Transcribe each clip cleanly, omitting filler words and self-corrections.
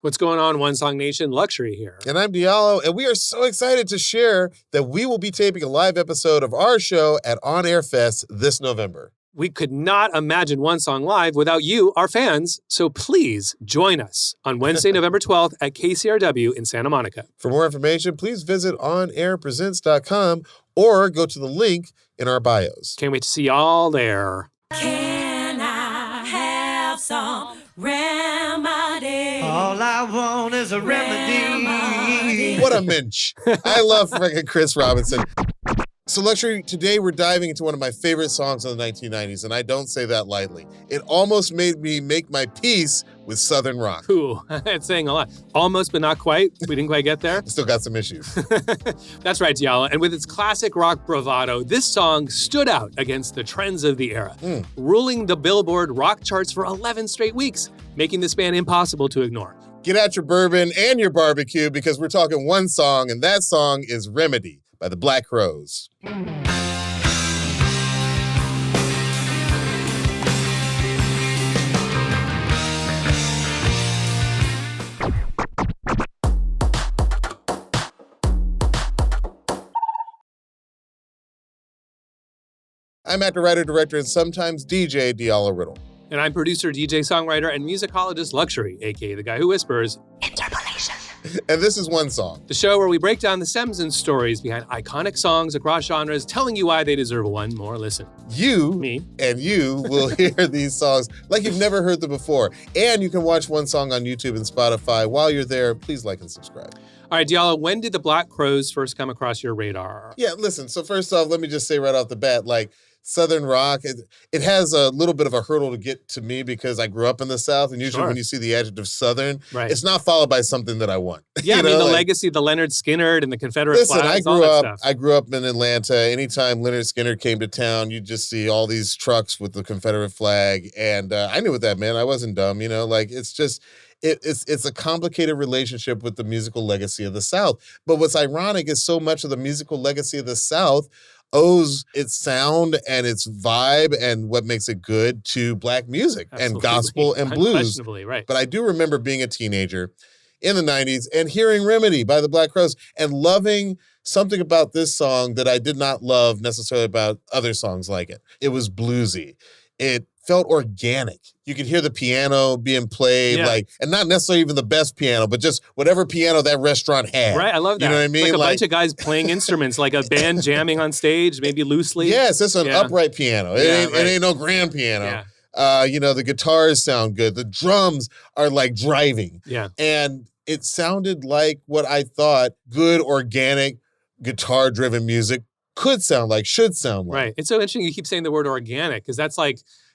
What's going on, One Song Nation? Luxury here. And I'm Diallo, and we are so excited to share that we will be taping a live episode of our show at On Air Fest this November. We could not imagine One Song Live without you, our fans, so please join us on Wednesday, November 12th at KCRW in Santa Monica. For more information, please visit onairpresents.com or go to the link in our bios. Can't wait to see y'all there. Can I have some remedy? All I want is a remedy. What a mensch. I love freaking Chris Robinson. So Luxury, today we're diving into one of my favorite songs of the 1990s, and I don't say that lightly. It almost made me make my peace with Southern rock. Ooh, it's saying a lot. Almost, but not quite. We didn't quite get there. Still got some issues. That's right, Diallo. And with its classic rock bravado, this song stood out against the trends of the era, ruling the Billboard rock charts for 11 straight weeks, making this band impossible to ignore. Get out your bourbon and your barbecue because we're talking one song, and that song is Remedy by the Black Crowes. I'm actor, writer, director, and sometimes DJ Diallo Riddle. And I'm producer, DJ, songwriter, and musicologist Luxury, aka the guy who whispers, Interpolation. And this is one song. the show where we break down the stems and stories behind iconic songs across genres, telling you why they deserve one more listen. You Me. and you will hear these songs like you've never heard them before. And you can watch One Song on YouTube and Spotify. While you're there, please like and subscribe. All right, Diallo, when did the Black Crowes first come across your radar? Yeah, listen, so first off, let me just say right off the bat, like, Southern rock, it has a little bit of a hurdle to get to me because I grew up in the South, and usually Sure. when you see the adjective Southern, Right. it's not followed by something that I want. Yeah, You I mean, know, the like, legacy, the Leonard Skinner and the Confederate listen, flags, all that stuff. I grew up in Atlanta. Anytime Leonard Skinner came to town, you just see all these trucks with the Confederate flag, and I knew what that meant. I wasn't dumb, you know, like it's just. It's a complicated relationship with the musical legacy of the South. But what's ironic is so much of the musical legacy of the South owes its sound and its vibe and what makes it good to Black music and Absolutely. gospel and blues. Unquestionably, right. But I do remember being a teenager in the 90s and hearing Remedy by the Black Crowes and loving something about this song that I did not love necessarily about other songs like it. It was bluesy. It felt organic. You could hear the piano being played, Yeah. like, and not necessarily even the best piano, but just whatever piano that restaurant had. Right, I love that. You know what I mean? Like a bunch of guys playing instruments, like a band jamming on stage, maybe loosely. Yes, it's an Yeah. upright piano. It, Yeah, ain't, right. it ain't no grand piano. Yeah. You know, the guitars sound good. The drums are like driving. Yeah. And it sounded like what I thought good, organic, guitar-driven music could sound like, should sound like. Right. It's so interesting you keep saying the word organic because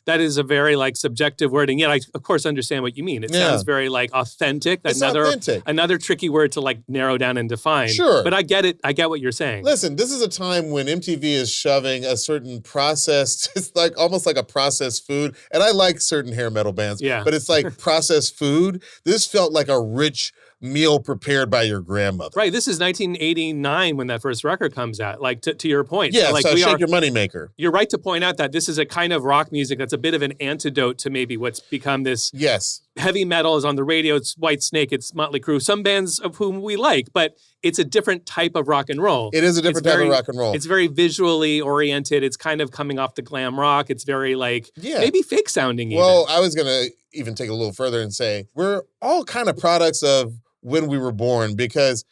that is a very like subjective word. And yet I, of course, understand what you mean. It Yeah. sounds very like authentic. It's authentic. Another tricky word to like narrow down and define. Sure. But I get it. I get what you're saying. Listen, this is a time when MTV is shoving a certain processed, it's like almost like a processed food. And I like certain hair metal bands, Yeah. but it's like processed food. This felt like a rich meal prepared by your grandmother. Right. This is 1989 when that first record comes out. Like to your point. Yeah, like so shake your moneymaker. You're right to point out that this is a kind of rock music that's a bit of an antidote to maybe what's become this Yes. heavy metal is on the radio. It's White Snake. It's Motley Crue. Some bands of whom we like, but it's a different type of rock and roll. It is a different type of rock and roll. It's very visually oriented. It's kind of coming off the glam rock. It's very like maybe fake sounding even. Well, I was going to even take it a little further and say we're all kind of products of when we were born because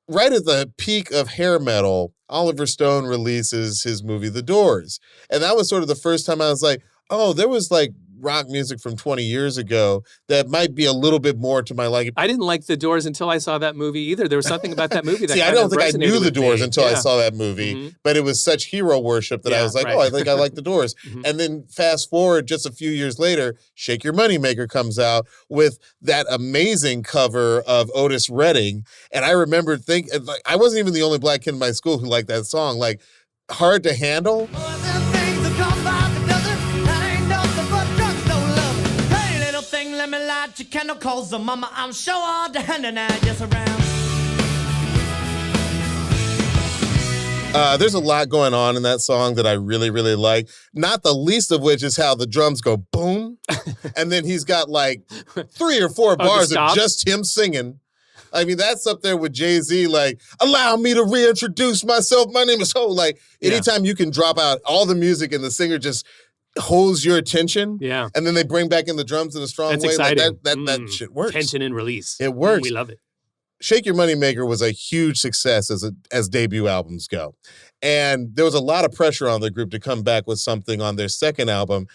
right at the peak of hair metal, Oliver Stone releases his movie The Doors. And that was sort of the first time I was like, oh, there was like rock music from 20 years ago that might be a little bit more to my liking. I didn't like The Doors until I saw that movie either. There was something about that movie that See, I kind don't of think I knew resonated The with Doors me. until I Yeah. saw that movie, Mhm. but it was such hero worship that I Yeah, was like, right. oh, I think I like The Doors. Mhm. And then fast forward just a few years later, Shake Your Moneymaker comes out with that amazing cover of Otis Redding. And I remember thinking, like, I wasn't even the only Black kid in my school who liked that song. Like, Hard to Handle. Let me light your candle, cause the mama, I'm sure all the hand and I just around. There's a lot going on in that song that I really, really like. Not the least of which is how the drums go boom, and then he's got like 3 or 4 bars of just him singing. I mean, that's up there with Jay-Z, like, allow me to reintroduce myself. My name is Ho. Like, anytime you can drop out all the music and the singer just holds your attention. Yeah. And then they bring back in the drums in a strong That's way. exciting. Like that shit works. Tension and release. It works. We love it. Shake Your Money Maker was a huge success as debut albums go. And there was a lot of pressure on the group to come back with something on their second album.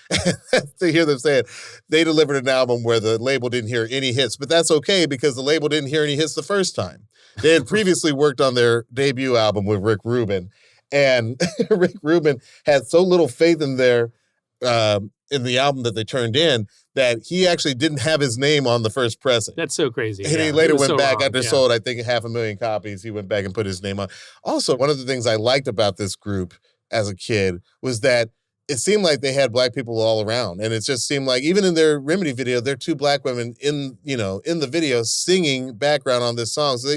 To hear them say it, they delivered an album where the label didn't hear any hits, but that's okay because the label didn't hear any hits the first time. They had previously worked on their debut album with Rick Rubin, and Rick Rubin had so little faith in the album that they turned in that he actually didn't have his name on the first pressing. That's so crazy. And he later went back after sold, I think, 500,000 copies. He went back and put his name on. Also, one of the things I liked about this group as a kid was that it seemed like they had black people all around. And it just seemed like, even in their Remedy video, there are 2 black women in the video singing background on this song. So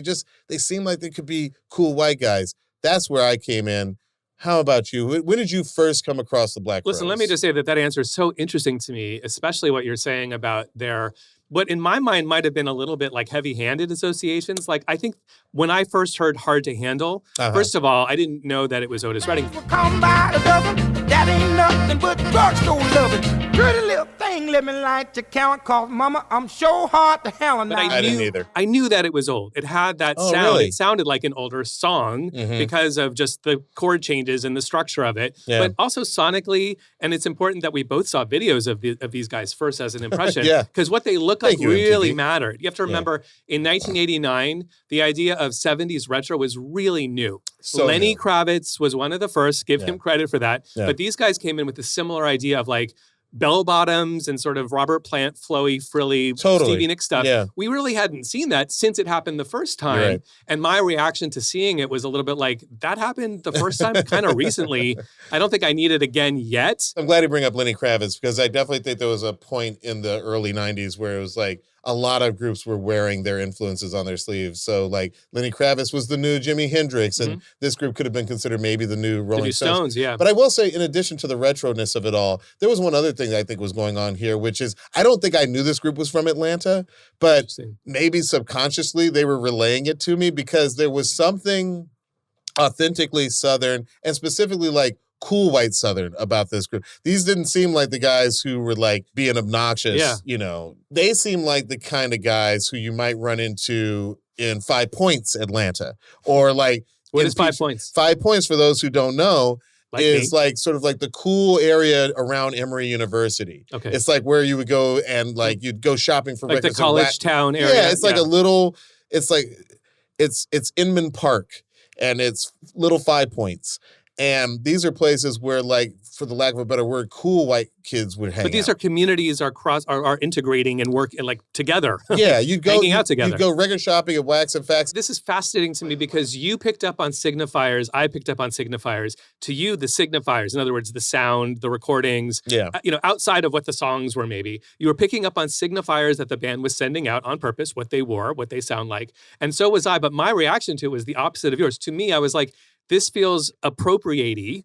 they seemed like they could be cool white guys. That's where I came in. How about you? When did you first come across the Black Listen, Crowes? let me just say that answer is so interesting to me, especially what you're saying about what in my mind might have been a little bit like heavy-handed associations. Like, I think when I first heard Hard to Handle, first of all, I didn't know that it was Otis Redding. Come by the dozen, that ain't nothing but drugstore loving. Pretty little thing, let me light your count, cause mama, I'm sure hard to handle now. I didn't either. I knew that it was old. It had that sound. Really? It sounded like an older song because of just the chord changes and the structure of it. Yeah. But also sonically, and it's important that we both saw videos of these guys first as an impression. Yeah. Because what they look like Thank you, really MTV. mattered. You have to remember, in 1989, the idea of 70s retro was really new. So Lenny new. Kravitz was one of the first. Give him credit for that. Yeah. But these guys came in with a similar idea of like bell bottoms and sort of Robert Plant, flowy, frilly, Totally. Stevie Nicks stuff. Yeah. We really hadn't seen that since it happened the first time. Right. And my reaction to seeing it was a little bit like, that happened the first time kind of recently. I don't think I need it again yet. I'm glad you bring up Lenny Kravitz because I definitely think there was a point in the early 90s where it was like a lot of groups were wearing their influences on their sleeves. So like Lenny Kravitz was the new Jimi Hendrix, and this group could have been considered maybe the new Rolling Stones, yeah. But I will say, in addition to the retroness of it all, there was one other thing that I think was going on here, which is I don't think I knew this group was from Atlanta, but maybe subconsciously they were relaying it to me because there was something authentically Southern and specifically like cool white Southern about this group. These didn't seem like the guys who were like being obnoxious, They seem like the kind of guys who you might run into in 5 Points, Atlanta. Or like... What is 5 Points? 5 Points, for those who don't know, is like sort of like the cool area around Emory University. Okay. It's like where you would go and like you'd go shopping for like the records. college town area. Yeah, it's like a little... It's like... It's Inman Park, and it's little 5 Points. And these are places where, like, for the lack of a better word, cool white kids would hang out. But these are communities are integrating and work like together. Yeah, you'd go hanging out together. You'd go record shopping at Wax and Facts. This is fascinating to me because you picked up on signifiers. I picked up on signifiers. To you, the signifiers, in other words, the sound, the recordings, outside of what the songs were maybe, you were picking up on signifiers that the band was sending out on purpose, what they wore, what they sound like. And so was I. But my reaction to it was the opposite of yours. To me, I was like, this feels appropriate-y,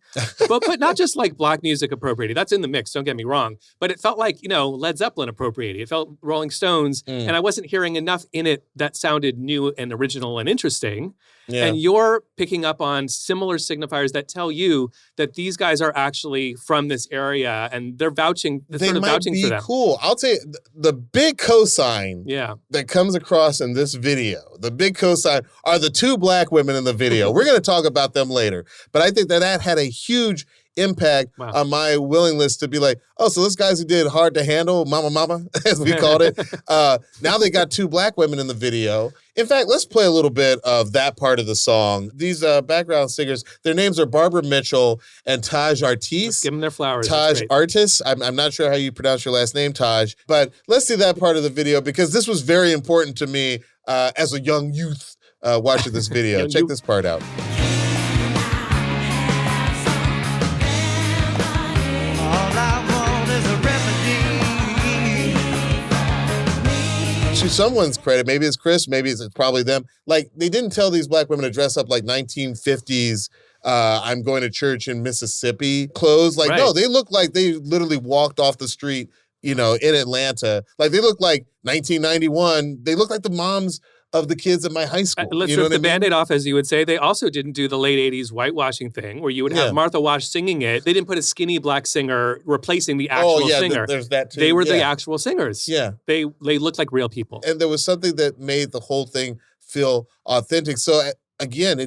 but not just like black music appropriate. That's in the mix, don't get me wrong. But it felt like, Led Zeppelin appropriate. It felt Rolling Stones, and I wasn't hearing enough in it that sounded new and original and interesting. Yeah. And you're picking up on similar signifiers that tell you that these guys are actually from this area and they're vouching, they sort of might vouching be for them. Cool. I'll tell you, the big cosign that comes across in this video, the big cosign are the 2 black women in the video. We're going to talk about them later. But I think that had a huge impact on my willingness to be like, oh, so those guys who did Hard to Handle, Mama, as we called it, now they got 2 black women in the video. In fact, let's play a little bit of that part of the song. These background singers, their names are Barbara Mitchell and Taj Artis. Let's give them their flowers. Taj Artis. I'm not sure how you pronounce your last name, Taj, but let's see that part of the video because this was very important to me as a young youth watching this video. Check this part out. To someone's credit, maybe it's Chris, maybe it's probably them, like they didn't tell these black women to dress up like 1950s I'm going to church in Mississippi clothes. Like, no, they look like they literally walked off the street, in Atlanta. Like, they look like 1991. They look like the moms of the kids at my high school. Let's rip the Band-Aid off, as you would say. They also didn't do the late 80s whitewashing thing where you would have Martha Wash singing it. They didn't put a skinny black singer replacing the actual singer. There's that too. They were the actual singers. Yeah. They looked like real people. And there was something that made the whole thing feel authentic. So again,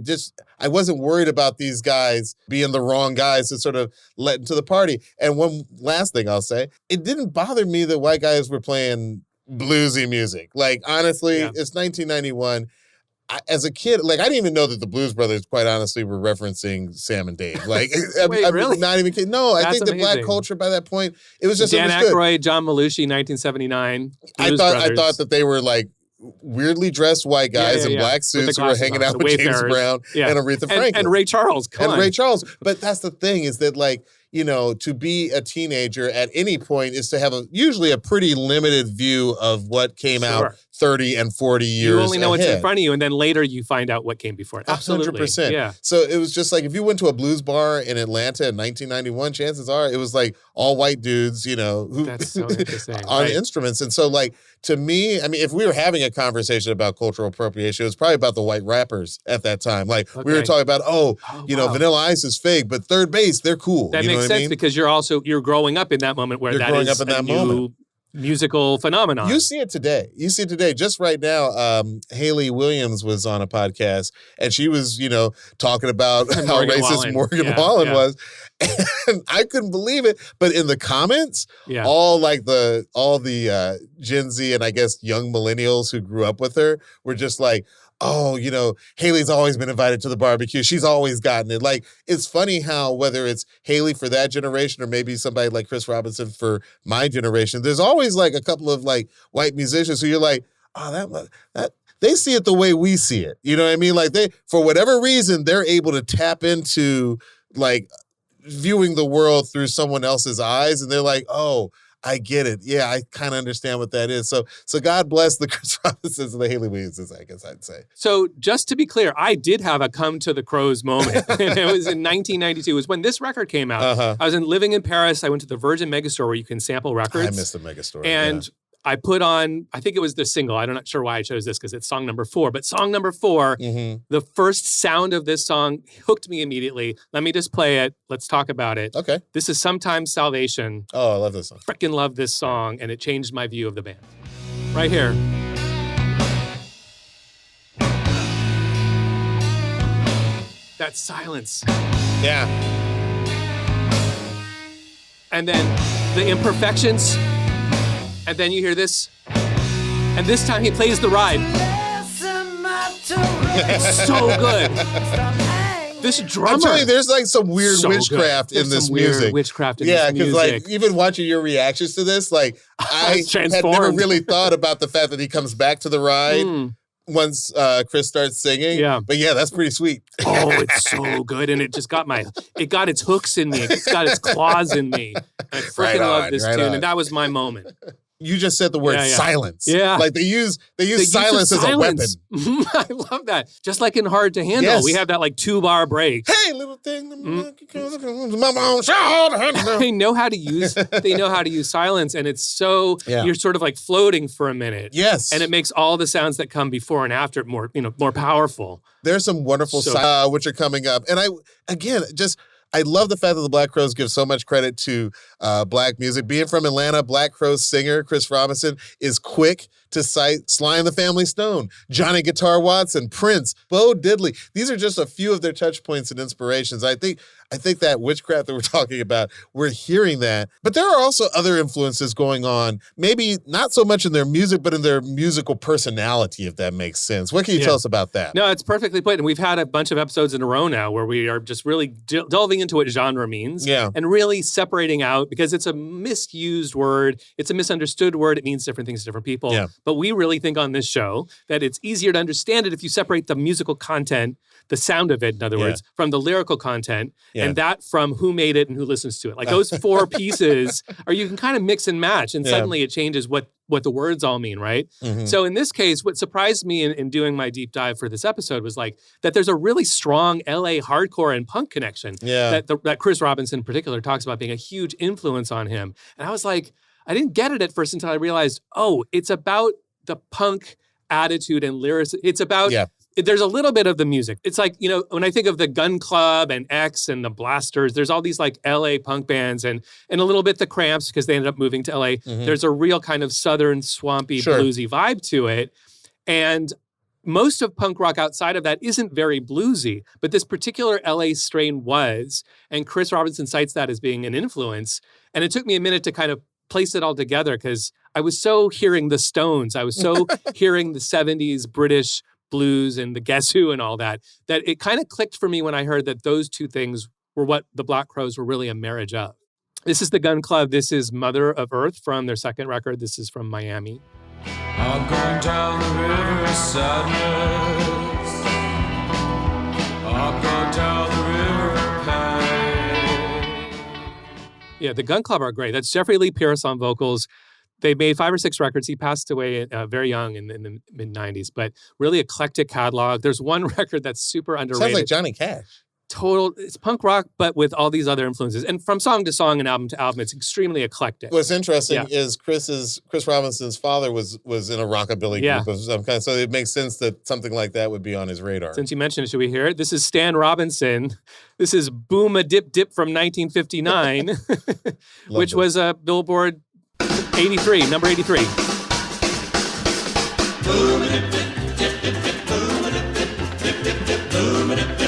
I wasn't worried about these guys being the wrong guys to sort of let into the party. And one last thing I'll say, it didn't bother me that white guys were playing bluesy music. Like, honestly, it's 1991. As a kid, like, I didn't even know that the Blues Brothers, quite honestly, were referencing Sam and Dave. Like, Wait, really? I'm not even kidding. No, I think amazing. The black culture by that point, it was just Dan understood. Aykroyd, John Belushi, 1979. I thought that they were like weirdly dressed white guys in black suits who were hanging out with James Brown and Aretha Franklin. And Ray Charles. Ray Charles. But that's the thing, is that, like, to be a teenager at any point is to have usually a pretty limited view of what came out 30 and 40 years You only know ahead. what's in front of you, and then later you find out what came before it. Absolutely. 100%. Yeah. So it was just like, if you went to a blues bar in Atlanta in 1991, chances are it was like all white dudes, who That's so interesting. on instruments. And so, like, to me, I mean, if we were having a conversation about cultural appropriation, it was probably about the white rappers at that time. Like, we were talking about, Vanilla Ice is fake, but Third Base, they're cool. That makes sense because you're growing up in that moment where that is a new musical phenomenon. You see it today. Just right now, Haley Williams was on a podcast, and she was, talking about how racist Morgan Wallen was. And I couldn't believe it. But in the comments, all the Gen Z and I guess young millennials who grew up with her were just like, oh, Haley's always been invited to the barbecue. She's always gotten it. Like, it's funny how whether it's Haley for that generation or maybe somebody like Chris Robinson for my generation, there's always like a couple of like white musicians who you're like, oh, that they see it the way we see it. You know what I mean? Like, they, for whatever reason, they're able to tap into like viewing the world through someone else's eyes, and they're like, oh, I get it. Yeah, I kind of understand what that is. So God bless the Chris Robinsons and the Haley Williamses, I guess I'd say. So just to be clear, I did have a come to the Crows moment. And it was in 1992. It was when this record came out. I was living in Paris. I went to the Virgin Megastore where you can sample records. I miss the Megastore. And I put on, I think it was the single. I'm not sure why I chose this because it's song number 4. But song number 4, the first sound of this song hooked me immediately. Let me just play it. Let's talk about it. Okay. This is Sometimes Salvation. Oh, I love this song. Freaking love this song, and it changed my view of the band. Right here. That silence. Yeah. And then the imperfections. And then you hear this. And this time he plays the ride. It's so good. This drummer. I'm telling you, there's like some weird witchcraft in this music. Weird witchcraft in this music. Yeah, because like even watching your reactions to this, like I had never really thought about the fact that he comes back to the ride once Chris starts singing. Yeah. But yeah, that's pretty sweet. Oh, it's so good. And it just got its hooks in me. It's got its claws in me. I freaking love this tune. And that was my moment. You just said the word silence. Yeah. Like they use silence as a weapon. I love that. Just like in Hard to Handle, we have that like 2-bar break. Hey, little thing. They know how to use silence, and it's so you're sort of like floating for a minute. Yes. And it makes all the sounds that come before and after more powerful. There's some wonderful which are coming up. And I love the fact that the Black Crowes give so much credit to Black music. Being from Atlanta, Black Crowes singer Chris Robinson is quick to cite Sly and the Family Stone, Johnny Guitar Watson, Prince, Bo Diddley. These are just a few of their touch points and inspirations. I think that witchcraft that we're talking about, we're hearing that. But there are also other influences going on, maybe not so much in their music, but in their musical personality, if that makes sense. What can you tell us about that? No, it's perfectly put. And we've had a bunch of episodes in a row now where we are just really delving into what genre means. Yeah. And really separating out, because it's a misused word. It's a misunderstood word. It means different things to different people. Yeah. But we really think on this show that it's easier to understand it if you separate the musical content, the sound of it, in other words, from the lyrical content, and that from who made it and who listens to it. Like those four pieces, or you can kind of mix and match, and suddenly it changes what the words all mean, right? So in this case, what surprised me in doing my deep dive for this episode was like that there's a really strong LA hardcore and punk connection that Chris Robinson in particular talks about being a huge influence on him. And I was like, I didn't get it at first until I realized, oh, it's about the punk attitude and lyrics. It's about, there's a little bit of the music. It's like, you know, when I think of the Gun Club and X and the Blasters, there's all these like LA punk bands and a little bit the Cramps because they ended up moving to LA. There's a real kind of southern, swampy, bluesy vibe to it. And most of punk rock outside of that isn't very bluesy, but this particular LA strain was. And Chris Robinson cites that as being an influence. And it took me a minute to kind of place it all together because I was so hearing the Stones. I was so hearing the 70s British blues and the Guess Who and all that it kind of clicked for me when I heard that those two things were what the Black Crowes were really a marriage of. This is the Gun Club. This is Mother of Earth from their second record. This is from Miami. I'm going down the river of sadness. I'm going down the river of pain. Yeah, the Gun Club are great. That's Jeffrey Lee Pierce on vocals. They made 5 or 6 records. He passed away very young in the mid-90s, but really eclectic catalog. There's one record that's super underrated. Sounds like Johnny Cash. It's punk rock, but with all these other influences. And from song to song and album to album, it's extremely eclectic. What's interesting is Chris Robinson's father was in a rockabilly group of some kind, so it makes sense that something like that would be on his radar. Since you mentioned it, should we hear it? This is Stan Robinson. This is Boom a Dip Dip from 1959, which was a Billboard 83, number 83. Boom a dip dip dip dip dip, boom a dip dip dip dip dip, boom a dip dip.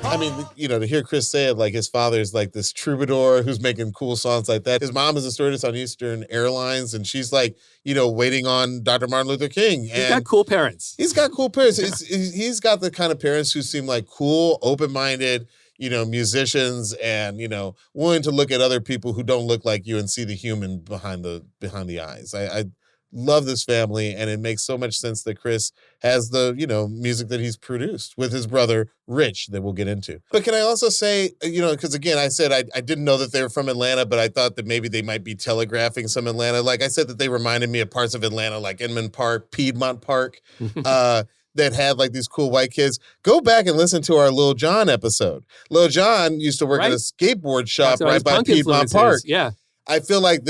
I mean, you know, to hear Chris say it, like his father's like this troubadour who's making cool songs like that. His mom is a stewardess on Eastern Airlines, and she's like, you know, waiting on Dr. Martin Luther King. He's got cool parents. He's got cool parents. He's got the kind of parents who seem like cool, open-minded, you know, musicians and, you know, willing to look at other people who don't look like you and see the human behind the eyes. I love this family, and it makes so much sense that Chris has the, you know, music that he's produced with his brother, Rich, that we'll get into. But can I also say, you know, because again, I said I didn't know that they were from Atlanta, but I thought that maybe they might be telegraphing some Atlanta. Like I said, that they reminded me of parts of Atlanta, like Inman Park, Piedmont Park, that had like these cool white kids. Go back and listen to our Lil Jon episode. Lil Jon used to work at a skateboard shop right by Piedmont Park. Yeah. I feel like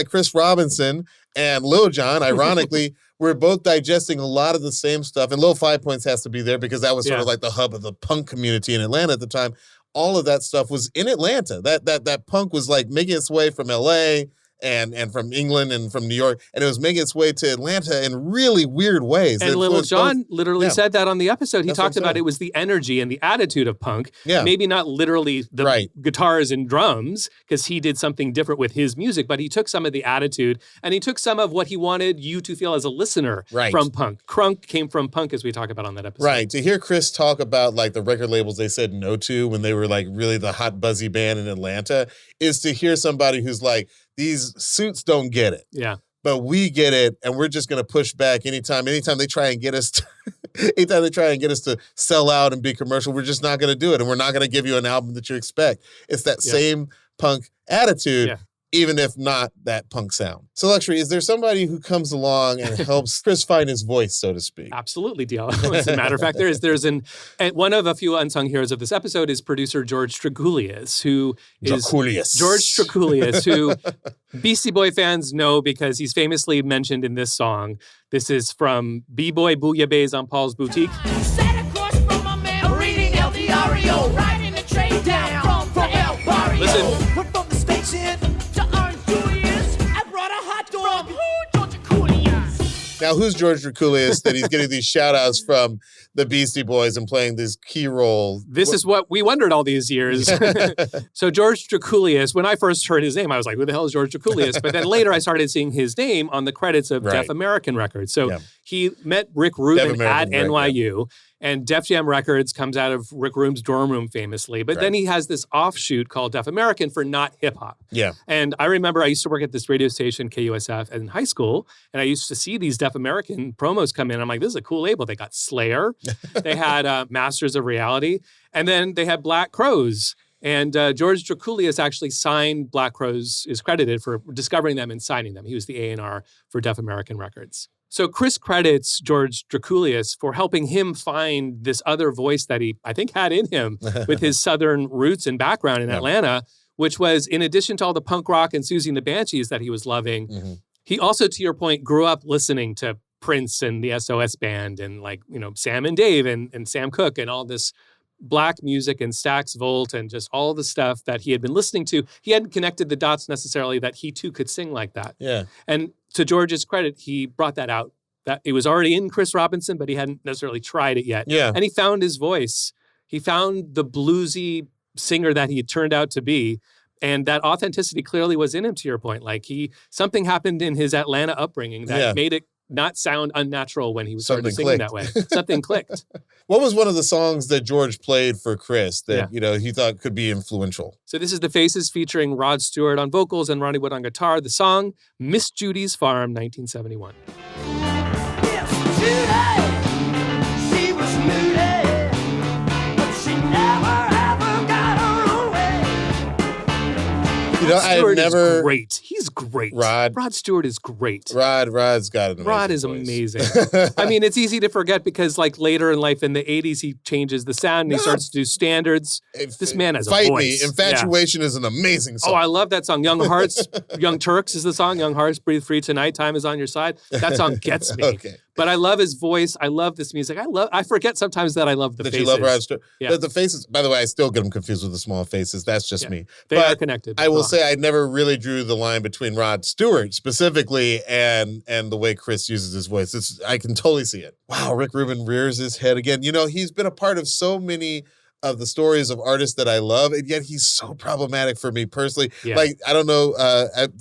Chris Robinson and Lil Jon, ironically, we're both digesting a lot of the same stuff. And Lil 5 Points has to be there because that was sort of like the hub of the punk community in Atlanta at the time. All of that stuff was in Atlanta. That punk was like making its way from LA and from England and from New York, and it was making its way to Atlanta in really weird ways. And Lil Jon literally said that on the episode. He talked about it was the energy and the attitude of punk. Yeah. Maybe not literally the guitars and drums, because he did something different with his music, but he took some of the attitude, and he took some of what he wanted you to feel as a listener from punk. Crunk came from punk, as we talk about on that episode. Right. To hear Chris talk about like the record labels they said no to when they were like really the hot buzzy band in Atlanta is to hear somebody who's like, these suits don't get it. Yeah. But we get it, and we're just going to push back anytime they try and get us to sell out and be commercial, we're just not going to do it, and we're not going to give you an album that you expect. It's that same punk attitude, even if not that punk sound. So, Luxury, is there somebody who comes along and helps Chris find his voice, so to speak? Absolutely, Diallo. As a matter of fact, there's one of a few unsung heroes of this episode is producer George Strigoulias, who Beastie Boy fans know because he's famously mentioned in this song. This is from B-Boy Bouillabaisse on Paul's Boutique. Sat across from my man reading El Diario, riding the train down from El Barrio. Listen. Went from the station to earn Julius. I brought a hot dog. George Julius. Now, who's George Strigoulias that he's getting these shout-outs from the Beastie Boys and playing this key role? This is what we wondered all these years. So George Strigoulias, when I first heard his name, I was like, who the hell is George Strigoulias? But then later I started seeing his name on the credits of Def American Records. So he met Rick Rubin at NYU. And Def Jam Records comes out of Rick Rubin's dorm room famously. But then he has this offshoot called Def American for not hip hop. Yeah. And I remember I used to work at this radio station, KUSF, in high school. And I used to see these Def American promos come in. I'm like, this is a cool label. They got Slayer. They had Masters of Reality. And then they had Black Crowes. And George Drakoulias actually signed Black Crowes, is credited for discovering them and signing them. He was the A&R for Def American Records. So Chris credits George Drakoulias for helping him find this other voice that he, I think, had in him with his Southern roots and background in Atlanta, which was, in addition to all the punk rock and Susie and the Banshees that he was loving, he also, to your point, grew up listening to Prince and the SOS Band and Sam and Dave and Sam Cooke and all this Black music and Stax Volt and just all the stuff that he had been listening to. He hadn't connected the dots necessarily that he too could sing like that. Yeah. And to George's credit, he brought that out. That it was already in Chris Robinson, but he hadn't necessarily tried it yet. Yeah. And he found his voice. He found the bluesy singer that he had turned out to be. And that authenticity clearly was in him, to your point. Like something happened in his Atlanta upbringing that made it not sound unnatural when he was started singing that way. Something clicked. What was one of the songs that George played for Chris that, he thought could be influential? So this is The Faces featuring Rod Stewart on vocals and Ronnie Wood on guitar. The song, Miss Judy's Farm, 1971. Yes, Judy, she was moody, but she never ever got her own way. Stewart I've never... is great. He's great. Rod Stewart is great. Rod's got an amazing Rod is voice. amazing. I mean, it's easy to forget because later in life in the 80s, he changes the sound and he starts to do standards. This man has a voice. Fight Me. Infatuation is an amazing song. Oh, I love that song. Young Hearts, Young Turks is the song. Young Hearts, Breathe Free Tonight, Time is on Your Side. That song gets me. Okay. But I love his voice. I love this music. I forget sometimes that I love the that Faces. you love Rod Stewart. Yeah. The Faces, by the way, I still get them confused with the Small Faces. That's just me. They are connected. I will say I never really drew the line between Rod Stewart specifically and the way Chris uses his voice. I can totally see it. Wow, Rick Rubin rears his head again. He's been a part of so many of the stories of artists that I love, and yet he's so problematic for me personally. Yeah. Like, I don't know,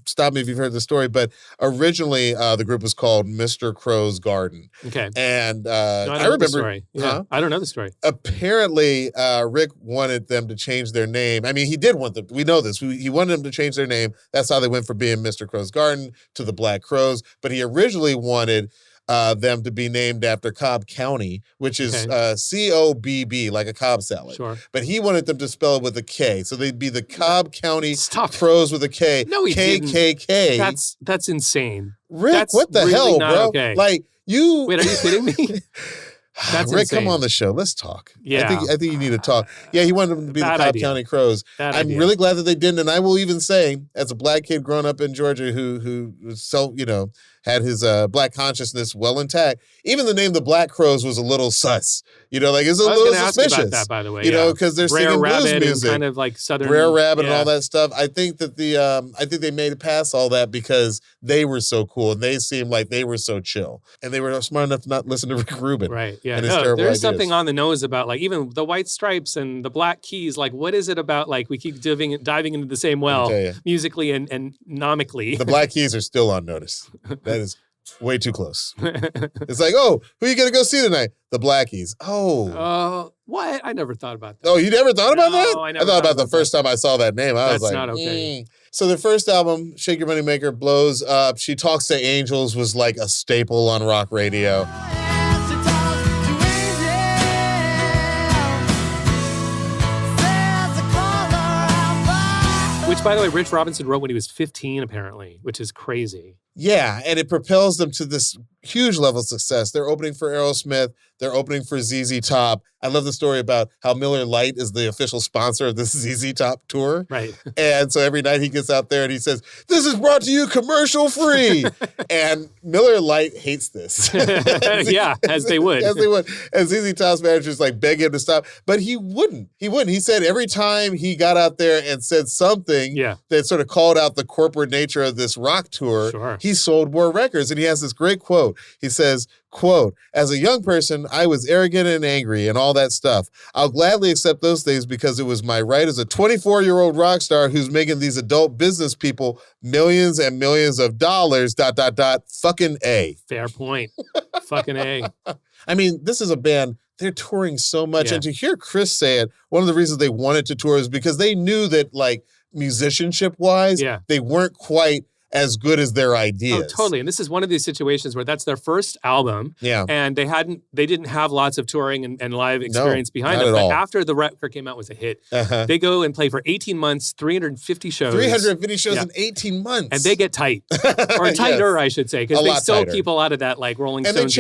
stop me if you've heard the story, but originally the group was called Mr. Crow's Garden. Okay. And No, I remember... the story. Yeah. Huh? I don't know the story. Apparently, Rick wanted them to change their name. I mean, he did want them. We know this. He wanted them to change their name. That's how they went from being Mr. Crow's Garden to the Black Crowes. But he originally wanted them to be named after Cobb County, which is C-O-B-B, like a Cobb salad. Sure. But he wanted them to spell it with a K. So they'd be the Cobb County Stop. Crows with a K. No, he didn't. KKK. That's insane. Rick, That's what the really hell, not bro? okay. Like, you... Wait, are you kidding me? That's Rick, insane. come on the show. Let's talk. Yeah. I think you need to talk. Yeah, he wanted them to be Bad the Cobb idea. County Crows. Bad I'm idea. really glad that they didn't. And I will even say, as a black kid growing up in Georgia who was so, had his black consciousness well intact, even the name the Black Crows was a little sus. It's a I was little gonna ask you suspicious. about that, by the way. Because they're Brer singing Rabbit blues and music. kind of like Southern Brer Rabbit and yeah. all that stuff. I think that I think they made it past all that because they were so cool and they seemed like they were so chill. And they were smart enough to not listen to Rick Rubin. Right. Yeah. and his terrible there's ideas. something on the nose about even the White Stripes and the Black Keys. Like, what is it about? We keep diving into the same well tell you. musically and nomically. The Black Keys are still on notice. That is way too close. It's like, oh, who are you going to go see tonight? The Black Keys. Oh. What? I never thought about that. Oh, you never thought about No, that? I never thought about thought the about first time I saw that name. I was That's like, not okay. So their first album, Shake Your Money Maker, blows up. She Talks to Angels was like a staple on rock radio. Which, by the way, Rich Robinson wrote when he was 15, apparently, which is crazy. Yeah, and it propels them to this huge level of success. They're opening for Aerosmith. They're opening for ZZ Top. I love the story about how Miller Lite is the official sponsor of this ZZ Top tour. Right. And so every night he gets out there and he says, "This is brought to you commercial free." And Miller Lite hates this. Yeah, as they would. As they would. And ZZ Top's managers beg him to stop. But he wouldn't. He said every time he got out there and said something that sort of called out the corporate nature of this rock tour, he sold more records. And he has this great quote. He says, quote, "As a young person, I was arrogant and angry and all that stuff. I'll gladly accept those things because it was my right as a 24-year-old rock star who's making these adult business people millions and millions of dollars, ... fucking A." Fair point. Fucking A. I mean, this is a band they're touring so much. Yeah. And to hear Chris say it, one of the reasons they wanted to tour is because they knew that, like, musicianship wise, Yeah. they weren't quite as good as their Oh, ideas. totally. And this is one of these situations where that's their first album. Yeah. And they didn't have lots of touring and live experience behind not it. at But all. after the record came out was a hit, Uh-huh. they go and play for 18 months, 350 shows. 350 shows Yeah. in 18 months. And they get tight, or tighter, I should say, A because they lot still tighter. keep a lot of that like Rolling And they Stones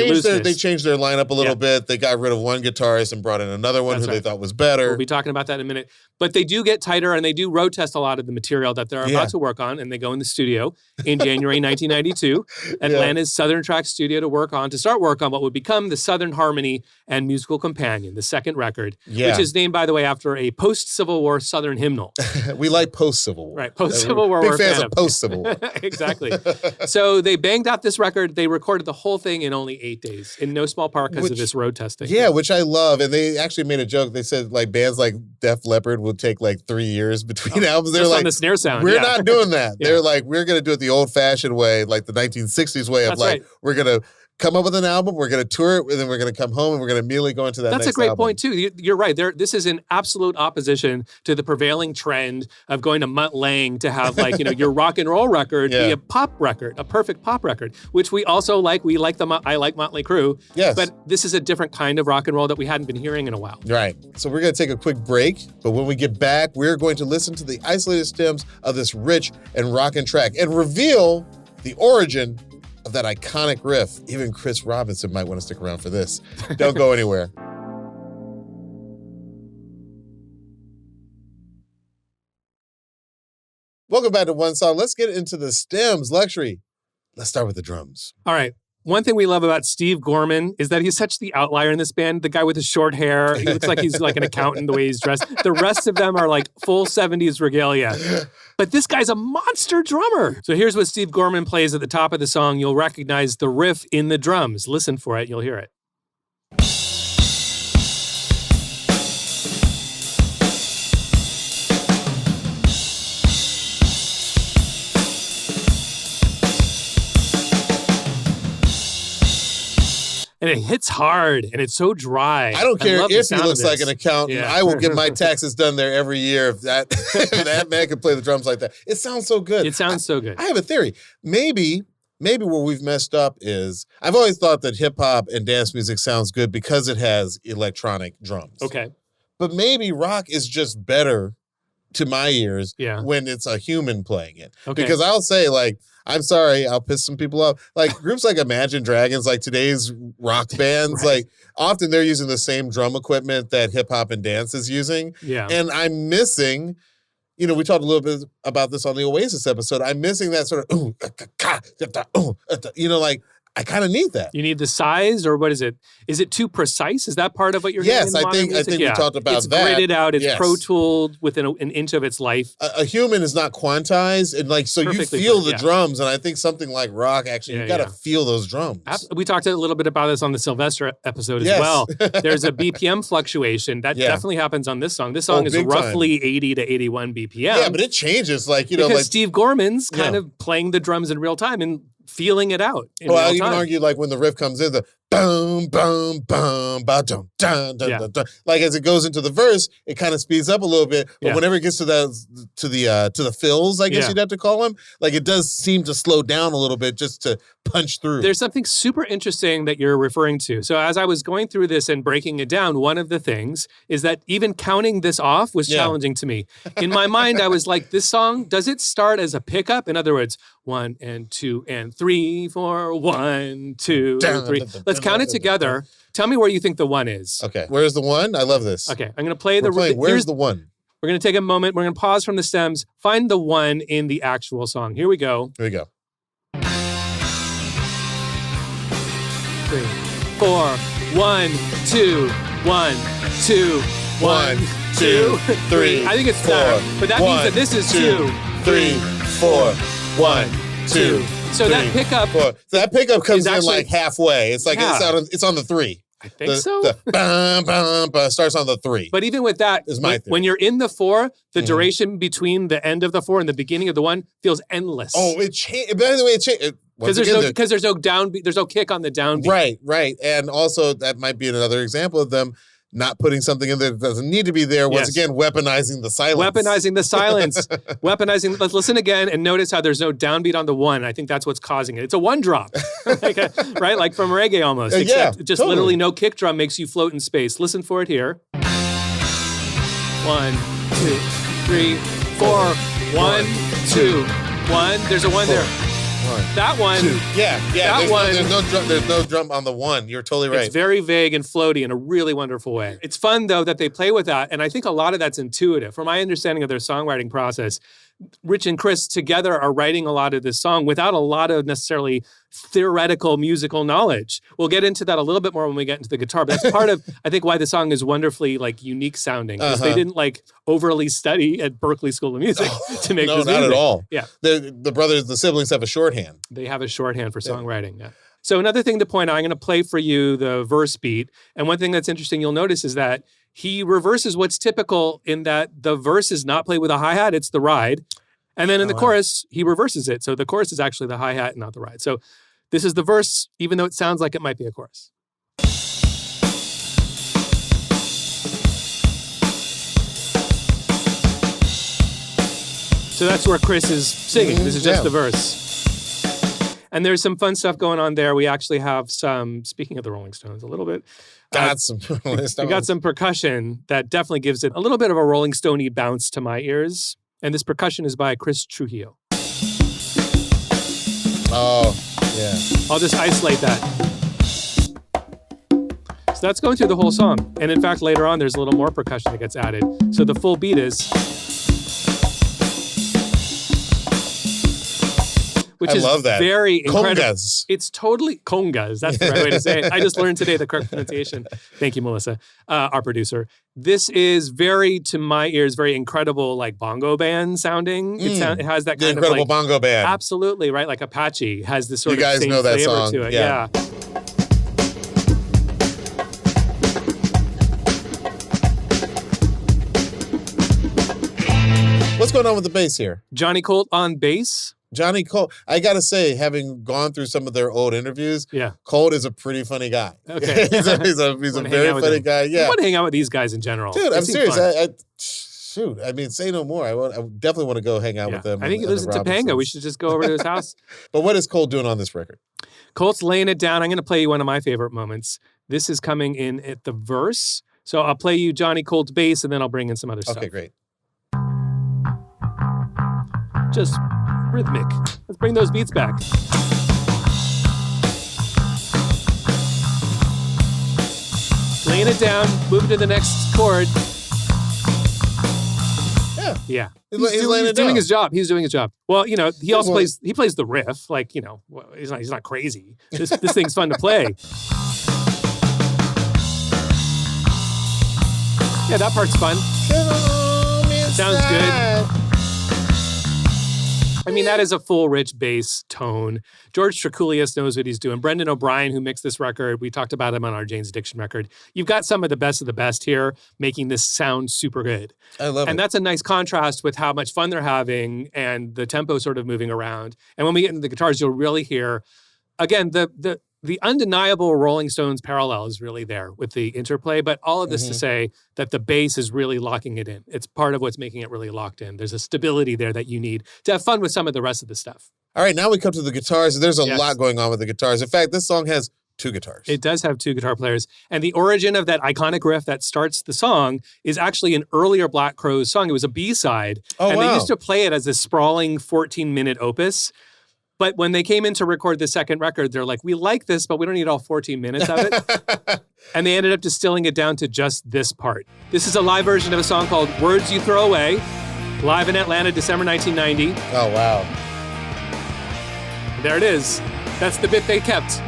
changed their lineup a little bit. They got rid of one guitarist and brought in another one That's who right. they thought was better. We'll be talking about that in a minute. But they do get tighter and they do road test a lot of the material that they're Yeah. about to work on. And they go in the studio in January 1992, Atlanta's Southern Track studio to start work on what would become the Southern Harmony and Musical Companion, the second record, Yeah. which is named, by the way, after a post-Civil War Southern hymnal. We like post-Civil War. Right, post-Civil War. Big we're a fans fan of post-Civil War. Exactly. So they banged out this record. They recorded the whole thing in only 8 days, in no small part because of Which- this road testing. Yeah, which I love. And they actually made a joke. They said, like, bands like Def Leppard would take like 3 years between albums. They're Just on like, the snare sound. we're yeah. not doing that. Yeah. They're like, we're going to do it the old-fashioned way, like the 1960s way of That's like, right. we're going to come up with an album, we're going to tour it, and then we're going to come home and we're going to immediately go into that That's next a great album. point too. You're right. This is in absolute opposition to the prevailing trend of going to Mutt Lange to have like your rock and roll record be Yeah. a pop record, a perfect pop record, which we also like. We like I like Motley Crue. Yes. But this is a different kind of rock and roll that we hadn't been hearing in a while. Right. So we're going to take a quick break, but when we get back, we're going to listen to the isolated stems of this rich and rockin' track and reveal the origin of that iconic riff. Even Chris Robinson might want to stick around for this. Don't go anywhere. Welcome back to One Song. Let's get into the stems. Luxury. Let's start with the drums. All right. One thing we love about Steve Gorman is that he's such the outlier in this band. The guy with his short hair, he looks like he's like an accountant the way he's dressed. The rest of them are like full 70s regalia. But this guy's a monster drummer. So here's what Steve Gorman plays at the top of the song. You'll recognize the riff in the drums. Listen for it, you'll hear it. And it hits hard, and it's so dry. I don't care love the if he sound of looks like this. an accountant. Yeah. I will get my taxes done there every year if that if that man can play the drums like that. It sounds so good. It sounds so good. I have a theory. Maybe where we've messed up is I've always thought that hip hop and dance music sounds good because it has electronic drums. Okay. But maybe rock is just better to my ears Yeah. when it's a human playing it. Okay. Because I'll say, like, I'm sorry, I'll piss some people off. Like groups like Imagine Dragons, like today's rock bands, like often they're using the same drum equipment that hip hop and dance is using. Yeah. And I'm missing, we talked a little bit about this on the Oasis episode. I'm missing that sort of, like I kind of need that. You need the size, or what is it? Is it too precise? Is that part of what you're Yes, getting in I modern think music? we talked about it's that. gridded out. It's Yes. Pro Tooled within an inch of its life. A human is not quantized, and like so Perfectly you feel put, the yeah. drums, and I think something like rock actually Yeah, you got to yeah. feel those drums. We talked a little bit about this on the Sylvester episode as Yes. well. There's a BPM fluctuation that Yeah. definitely happens on this song. This song is big time. roughly 80 to 81 BPM. Yeah, but it changes, like because like. Steve Gorman's kind Yeah. of playing the drums in real time and feeling it out in Well, I real even time. argue like when the riff comes in, the boom, boom, boom, ba dum, dun, dun, Yeah. dun, dun. Like as it goes into the verse, it kind of speeds up a little bit. But Yeah. whenever it gets to the fills, I guess Yeah. you'd have to call them, like it does seem to slow down a little bit just to punch through. There's something super interesting that you're referring to. So as I was going through this and breaking it down, one of the things is that even counting this off was Yeah. challenging to me. In my mind, I was like, this song, does it start as a pickup? In other words, 1 and 2 and 3, 4, 1, 2, Dun, 3. dun, dun, Let's dun, count dun, it dun, together. Tell me where you think the 1 is. Okay, where's the one? I love this. Okay, I'm going to play We're playing, where's here's- the one? We're going to take a moment. We're going to pause from the stems, find the 1 in the actual song. Here we go. Here we go. 3, 4, 1, 2, 1, 2, 1, 2, 3. I think it's 4. that, but that means that this is 2. 3, 4, 1, 2. So that pickup, 4. So that pickup comes Is in actually- like halfway. It's like Yeah. it's on the 3. I think so. The bum, bum, bum, starts on the 3. But even with that, Is my theory. when you're in the 4, the Mhm. duration between the end of the 4 and the beginning of the 1 feels endless. Oh, it changed. By the way, it changed. once Because again, there's no downbeat, there's no kick on the downbeat. right. And also that might be another example of them not putting something in there that doesn't need to be there. Once again, weaponizing the silence. Weaponizing the silence. Let's listen again and notice how there's no downbeat on the one. I think that's what's causing it. It's a one drop, right? Like from reggae almost. Except just totally. literally no kick drum makes you float in space. Listen for it here. 1, 2, 3, 4. 1, 2, 1. There's a one there. That one. Two. Yeah. That one. There's no drum on the one. You're totally right. It's very vague and floaty in a really wonderful way. It's fun, though, that they play with that. And I think a lot of that's intuitive. From my understanding of their songwriting process, Rich and Chris together are writing a lot of this song without a lot of necessarily theoretical musical knowledge. We'll get into that a little bit more when we get into the guitar. But that's part of, I think, why the song is wonderfully like unique sounding. Because they didn't like overly study at Berklee School of Music to make this music. No, not at all. Yeah. The siblings have a shorthand. They have a shorthand for songwriting. Yeah. So another thing to point out, I'm going to play for you the verse beat. And one thing that's interesting you'll notice is that he reverses what's typical in that the verse is not played with a hi-hat, it's the ride. And then in the chorus, he reverses it. So the chorus is actually the hi-hat and not the ride. So this is the verse, even though it sounds like it might be a chorus. So that's where Chris is singing. This is just the verse. And there's some fun stuff going on there. We actually have some, speaking of the Rolling Stones a little bit. We got some percussion that definitely gives it a little bit of a Rolling Stone-y bounce to my ears. And this percussion is by Chris Trujillo. Oh, yeah. I'll just isolate that. So that's going through the whole song. And in fact, later on, there's a little more percussion that gets added. So the full beat is... Which is love that. Very incredible. Congas. It's totally congas. That's the right way to say it. I just learned today the correct pronunciation. Thank you, Melissa, our producer. This is very, to my ears, very incredible, like bongo band sounding. It has that The kind of Incredible like, Bongo Band. Absolutely, right? Like Apache has this sort You of guys same know that flavor song. to it. Yeah. What's going on with the bass here? Johnny Colt on bass. Johnny Colt, I gotta say, having gone through some of their old interviews, Colt is a pretty funny guy. Okay. he's a very funny guy. Yeah. I want to hang out with these guys in general. Dude, They I'm seem serious. fun. Shoot, I mean, say no more. I definitely want to go hang out with them. I think he lives in Topanga. We should just go over to his house. But what is Colt doing on this record? Colt's laying it down. I'm going to play you one of my favorite moments. This is coming in at the verse. So I'll play you Johnny Colt's bass, and then I'll bring in some other stuff. Okay, great. Just rhythmic. Let's bring those beats back. Laying it down, moving to the next chord. Yeah. He's laying it doing down. his job. He's doing his job. Well, you know, he also plays the riff. Like, you know, he's not crazy. This thing's fun to play. Yeah, that part's fun. Sounds good. I mean, that is a full, rich bass tone. George Tracoulias knows what he's doing. Brendan O'Brien, who mixed this record, we talked about him on our Jane's Addiction record. You've got some of the best here making this sound super good. I love it. And that's a nice contrast with how much fun they're having and the tempo sort of moving around. And when we get into the guitars, you'll really hear, again, the undeniable Rolling Stones parallel is really there with the interplay, but all of this to say that the bass is really locking it in. It's part of what's making it really locked in. There's a stability there that you need to have fun with some of the rest of the stuff. All right, now we come to the guitars. There's a lot going on with the guitars. In fact, this song has 2 guitars. It does have 2 guitar players. And the origin of that iconic riff that starts the song is actually an earlier Black Crowes song. It was a B-side. And they used to play it as a sprawling 14-minute opus. But when they came in to record the second record, they're like, we like this, but we don't need all 14 minutes of it. And they ended up distilling it down to just this part. This is a live version of a song called Words You Throw Away, live in Atlanta, December 1990. Oh, wow. There it is. That's the bit they kept.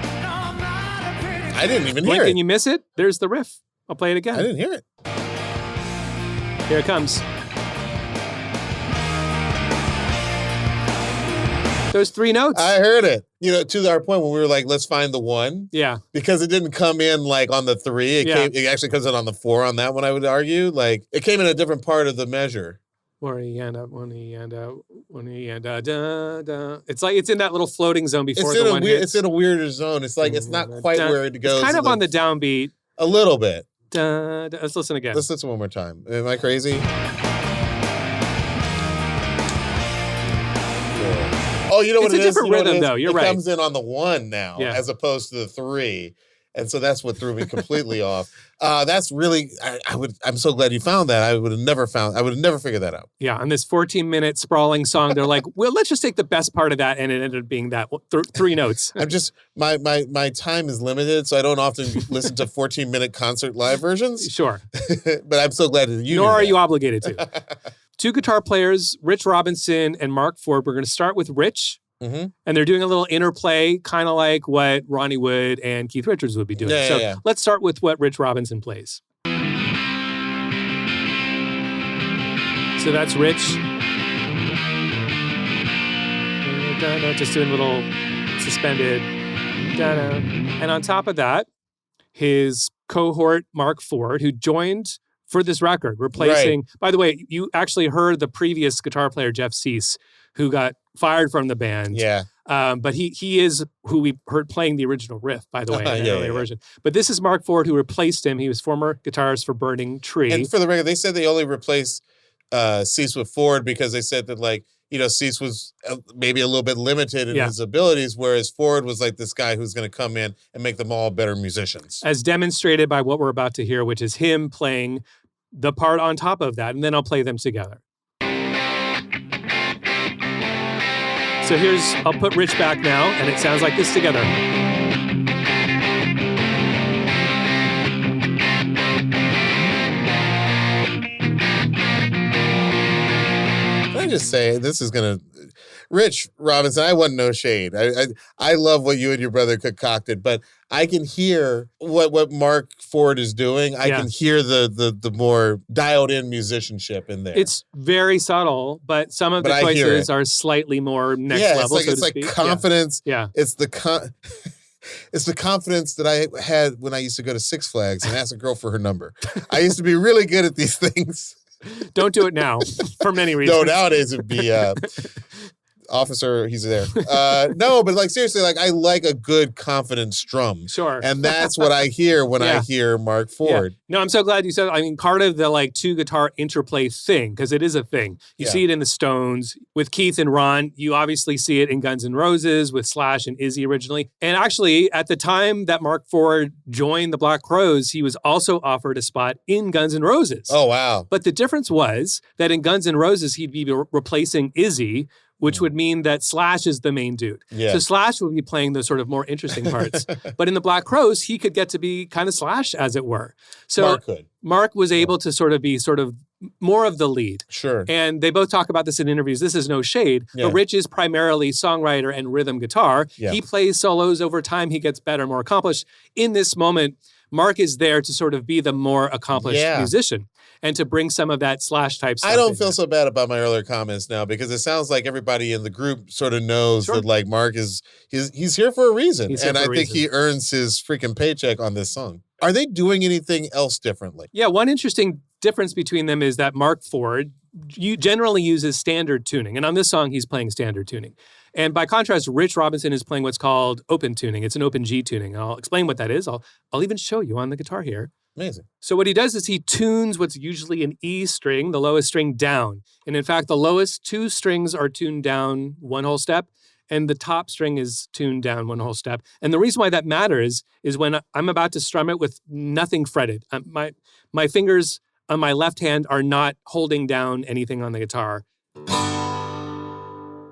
I didn't even hear it. Can you miss it? There's the riff. I'll play it again. I didn't hear it. Here it comes. Those 3 notes. I heard it. You know, to our point when we were like, let's find the 1. Yeah. Because it didn't come in like on the 3. It actually comes in on the 4 on that one, I would argue. Like, it came in a different part of the measure. da, da. It's like it's in that little floating zone before the one hits. It's in a weirder zone. It's like it's not quite where it goes. It's kind of on the downbeat. A little bit. Da, da. Let's listen again. Let's listen one more time. Am I crazy? Oh, you know what It's it a is? different You know what rhythm, it is? though. You're it right. It comes in on the 1 now, Yeah. as opposed to the 3. And so that's what threw me completely off. That's really, I'm so glad you found that. I would have never figured that out. Yeah, on this 14-minute sprawling song, they're like, well, let's just take the best part of that, and it ended up being that 3 notes. I'm just, my time is limited, so I don't often listen to 14-minute concert live versions. Sure. But I'm so glad that you Nor knew are that. you obligated to. 2 guitar players, Rich Robinson and Mark Ford. We're going to start with Rich. Mm-hmm. And they're doing a little interplay, kind of like what Ronnie Wood and Keith Richards would be doing. Yeah, so yeah. let's start with what Rich Robinson plays. So that's Rich. Just doing a little suspended. And on top of that, his cohort, Mark Ford, who joined for this record, replacing, by the way, you actually heard the previous guitar player, Jeff Cease, who got fired from the band. Yeah. But he is who we heard playing the original riff, by the way, in the Yeah, earlier yeah. version. But this is Mark Ford, who replaced him. He was former guitarist for Burning Tree. And for the record, they said they only replaced Cease with Ford because they said that, like, you know, Cease was maybe a little bit limited in Yeah. his abilities, whereas Ford was like this guy who's going to come in and make them all better musicians. As demonstrated by what we're about to hear, which is him playing the part on top of that, and then I'll play them together. So I'll put Rich back now, and it sounds like this together. Can I just say, this is going to... Rich Robinson, I want no shade. I love what you and your brother concocted, but I can hear what Mark Ford is doing. I can hear the more dialed in musicianship in there. It's very subtle, but some of the But I hear choices it. are slightly more next yeah, level, it's like speak. confidence. Yeah. It's the it's the confidence that I had when I used to go to Six Flags and ask a girl for her number. I used to be really good at these things. Don't do it now for many reasons. No, nowadays it'd be officer, he's there. No, but like seriously, like I like a good confident strum. Sure. And that's what I hear when I hear Mark Ford. Yeah. No, I'm so glad you said, I mean, part of the like 2 guitar interplay thing, because it is a thing. You see it in the Stones with Keith and Ron. You obviously see it in Guns N' Roses with Slash and Izzy originally. And actually, at the time that Mark Ford joined the Black Crowes, he was also offered a spot in Guns N' Roses. Oh, wow. But the difference was that in Guns N' Roses, he'd be replacing Izzy, which would mean that Slash is the main dude. Yeah. So Slash would be playing the sort of more interesting parts. But in the Black Crowes, he could get to be kind of Slash, as it were. So Mark was able to sort of be more of the lead. Sure. And they both talk about this in interviews. This is no shade. Yeah. But Rich is primarily songwriter and rhythm guitar. Yeah. He plays solos over time. He gets better, more accomplished. In this moment, Mark is there to sort of be the more accomplished musician and to bring some of that Slash type stuff. I don't feel so bad about my earlier comments now because it sounds like everybody in the group sort of knows that like Mark he's here for a reason. And I think he earns his freaking paycheck on this song. Are they doing anything else differently? Yeah, one interesting difference between them is that Mark Ford generally uses standard tuning. And on this song, he's playing standard tuning. And by contrast, Rich Robinson is playing what's called open tuning. It's an open G tuning. And I'll explain what that is. I'll even show you on the guitar here. Amazing. So what he does is he tunes what's usually an E string, the lowest string, down. And in fact, the lowest 2 strings are tuned down 1 whole step, and the top string is tuned down 1 whole step. And the reason why that matters is when I'm about to strum it with nothing fretted. My fingers on my left hand are not holding down anything on the guitar.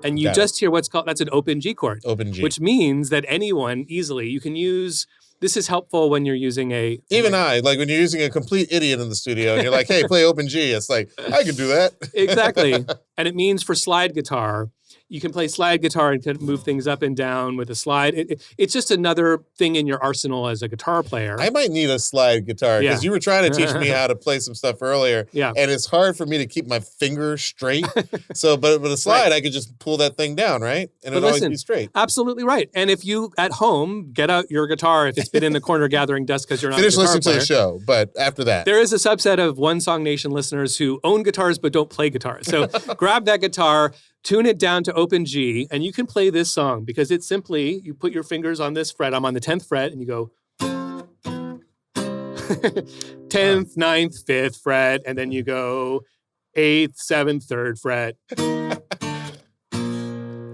And you just hear that's an open G chord. Open G. Which means that anyone easily, you can use... This is helpful when you're using Even like when you're using a complete idiot in the studio and you're like, hey, play open G. It's like, I can do that. Exactly. And it means for slide guitar, you can play slide guitar and kind of move things up and down with a slide. It's just another thing in your arsenal as a guitar player. I might need a slide guitar because Yeah. you were trying to teach me how to play some stuff earlier. Yeah. And it's hard for me to keep my finger straight. So, but with a slide, I could just pull that thing down, right? And But it'd always listen, be straight. Absolutely right. And if you at home get out your guitar, if it's been in the corner gathering dust because you're not Finish a guitar listening to player, the show, but after that. there is a subset of One Song Nation listeners who own guitars but don't play guitars. So grab that guitar, tune it down to open G, and you can play this song because it's simply you put your fingers on this fret. I'm on the 10th fret, and you go 10th, 9th, 5th fret, and then you go 8th, 7th, 3rd fret.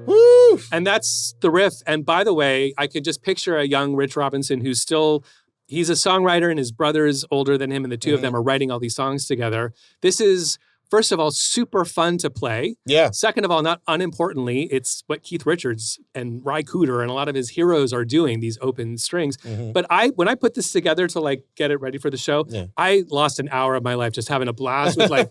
Woo! And that's the riff. And by the way, I could just picture a young Rich Robinson who's still, he's a songwriter and his brother is older than him, and the two of them are writing all these songs together. This is, first of all, super fun to play. Yeah. Second of all, not unimportantly, it's what Keith Richards and Ry Cooder and a lot of his heroes are doing, these open strings. But when I put this together to like get it ready for the show, I lost an hour of my life just having a blast with like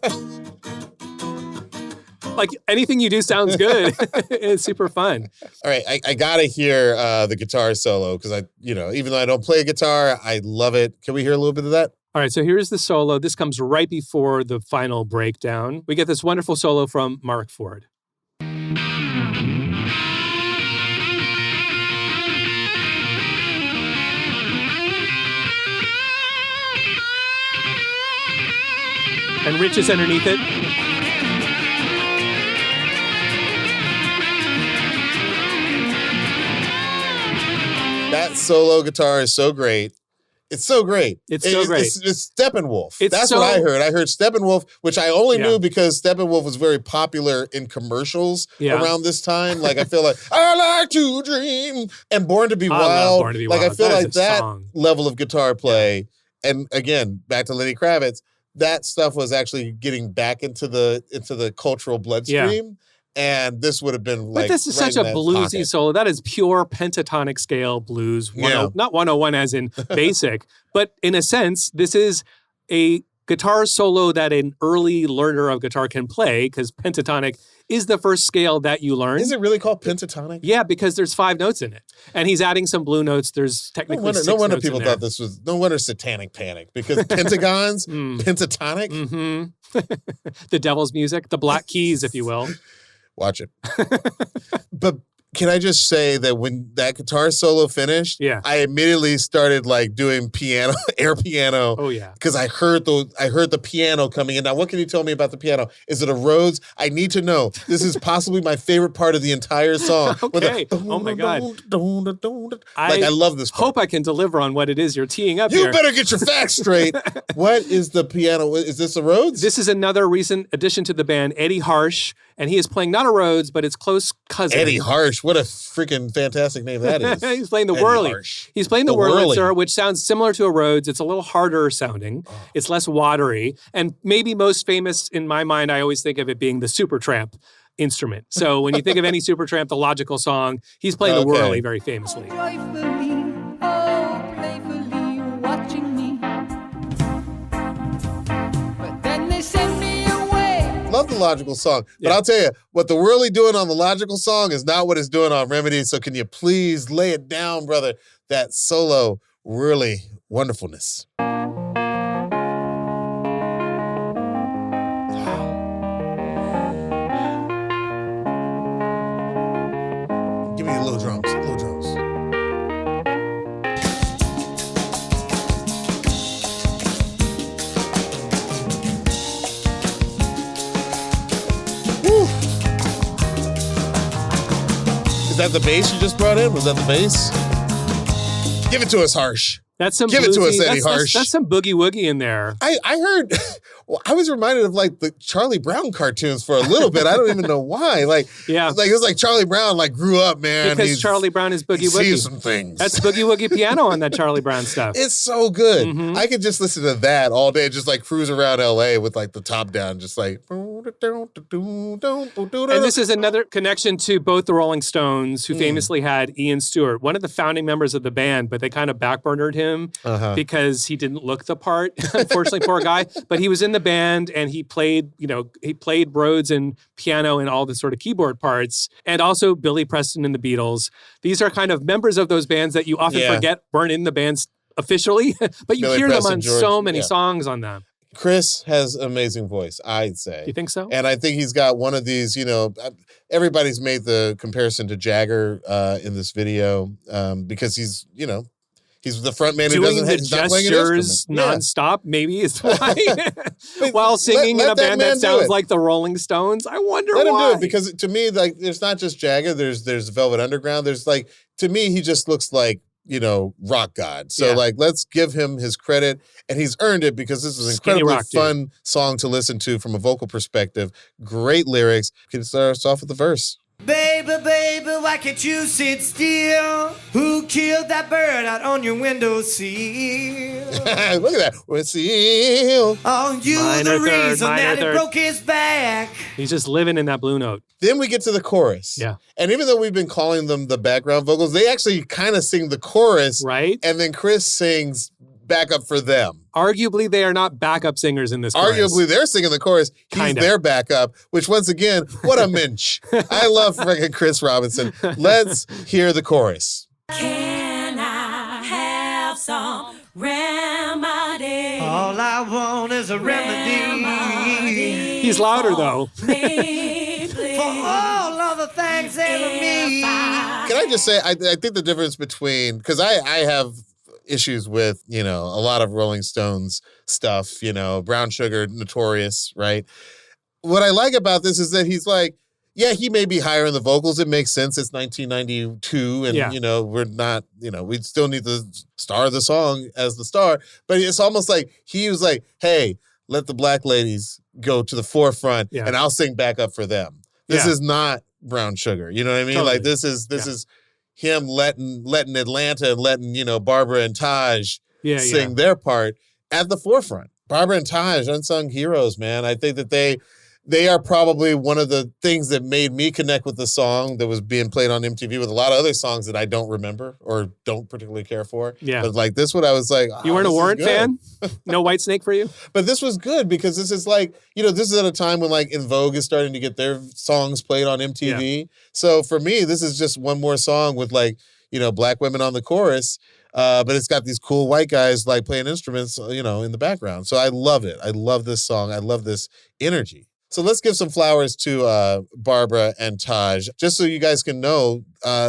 anything you do sounds good. It's super fun. All right, I gotta hear the guitar solo because even though I don't play guitar, I love it. Can we hear a little bit of that? All right, so here's the solo. This comes right before the final breakdown. We get this wonderful solo from Mark Ford. And Rich is underneath it. That solo guitar is so great. It's so great. It's so great. It's Steppenwolf. It's That's so- what I heard. I heard Steppenwolf, which I only Yeah. knew because Steppenwolf was very popular in commercials Yeah. around this time. Like I feel like I like to dream and Born to Be I love Wild. Born to Be like I Wild. feel That is like a that song. level of guitar play. And again, back to Lenny Kravitz, that stuff was actually getting back into the cultural bloodstream. And this would have been like. But this is right such a in that bluesy pocket. solo. That is pure pentatonic scale blues. Yeah. Not 101 as in basic, but in a sense, this is a guitar solo that an early learner of guitar can play because pentatonic is the first scale that you learn. Is it really called pentatonic? Yeah, because there's 5 notes in it. And he's adding some blue notes. There's technically No wonder six people notes in thought this was. No wonder Satanic Panic because pentagons, pentatonic. the devil's music, the black keys, if you will. Watch it. But can I just say that when that guitar solo finished, Yeah. I immediately started like doing piano, air piano. Oh, yeah. Because I heard the piano coming in. Now, what can you tell me about the piano? Is it a Rhodes? I need to know. This is possibly my favorite part of the entire song. With the Okay. Oh, my God. I love this part. Hope I can deliver on what it is you're teeing up You here. better get your facts straight. What is the piano? Is this a Rhodes? This is another recent addition to the band, Eddie Harsh, and he is playing not a Rhodes, but its close cousin. Eddie Harsh. What a freaking fantastic name that is. He's playing the Eddie Whirly. Harsh. He's playing the The Whirly. Wurlitzer, which sounds similar to a Rhodes. It's a little harder sounding. It's less watery. And maybe most famous in my mind, I always think of it being the Supertramp instrument. So when you think of any Supertramp, the logical song, he's playing the Okay. Whirly very famously. Joyfully, oh, playfully watching me. But then they send me away. Love the Logical song. But Yeah. I'll tell you, what the Whirly doing on the Logical song is not what it's doing on Remedy. So can you please lay it down, brother? That solo, Whirly wonderfulness. Give me a little drums, little drums. Woo. Is that the bass you just brought in? Was that the bass? Give it to us, Harsh. That's some Give it to bluesy- us, Eddie that's- Harsh. That's some boogie woogie in there. I heard, well, I was reminded of like the Charlie Brown cartoons for a little bit. I don't even know why. Like, Yeah. like it was like Charlie Brown like grew up, man. Because Charlie Brown is he boogie sees woogie. some things. That's boogie woogie piano on that Charlie Brown stuff. It's so good. Mhm. I could just listen to that all day, just like cruise around LA with like the top down, just like. And And this is another connection to both the Rolling Stones, who famously had Ian Stewart, one of the founding members of the band, but they kind of backburnered him because he didn't look the part. Unfortunately, poor guy. But he was in the band and he played Rhodes and piano and all the sort of keyboard parts, and also Billy Preston and the Beatles. These are kind of members of those bands that you often forget weren't in the bands officially, but you Billy hear Preston, them on George, so many songs on them. Chris has an amazing voice, I'd say. You think so? And I think he's got one of these, everybody's made the comparison to Jagger in this video because he's the front man who Doing doesn't the he's not playing an gestures instrument. nonstop, maybe is why. While singing in a band that sounds like the Rolling Stones. I wonder Let why. him do it, because to me, like, there's not just Jagger. There's Velvet Underground. There's like, to me, he just looks like, rock god. So like, let's give him his credit, and he's earned it because this is an Skinny incredibly rock, dude. fun song to listen to from a vocal perspective. Great lyrics. Can start us off with the verse. Baby, baby, why can't you sit still? Who killed that bird out on your windowsill? Look at that. We'll see. Oh, you Minor the third, reason minor that third. he broke his back. He's just living in that blue note. Then we get to the chorus. Yeah. And even though we've been calling them the background vocals, they actually kind of sing the chorus. Right? And then Chris sings backup for them. Arguably, they are not backup singers in this chorus. Arguably, they're singing the chorus. He's Kinda. their backup, which once again, what a mensch. I love freaking Chris Robinson. Let's hear the chorus. Can I have some remedy? All I want is a remedy. He's louder, though. For all of the things ever me. Can I just say, I think the difference between, because I have issues with, a lot of Rolling Stones stuff, Brown Sugar, notorious, right? What I like about this is that he's like, yeah, he may be higher in the vocals. It makes sense. It's 1992 and, we're not, we still need the star of the song as the star. But it's almost like he was like, hey, let the black ladies go to the forefront and I'll sing back up for them. This is not Brown Sugar. You know what I mean? Totally. Like this is him letting Atlanta and letting, Barbara and Taj sing their part at the forefront. Barbara and Taj, unsung heroes, man. I think that they are probably one of the things that made me connect with the song that was being played on MTV with a lot of other songs that I don't remember or don't particularly care for. Yeah. But like this one, I was like, You weren't a this is Warrant good. fan? No Whitesnake for you? But this was good because this is like, this is at a time when like In Vogue is starting to get their songs played on MTV. Yeah. So for me, this is just one more song with like, black women on the chorus. But it's got these cool white guys like playing instruments, in the background. So I love it. I love this song. I love this energy. So let's give some flowers to Barbara and Taj. Just so you guys can know,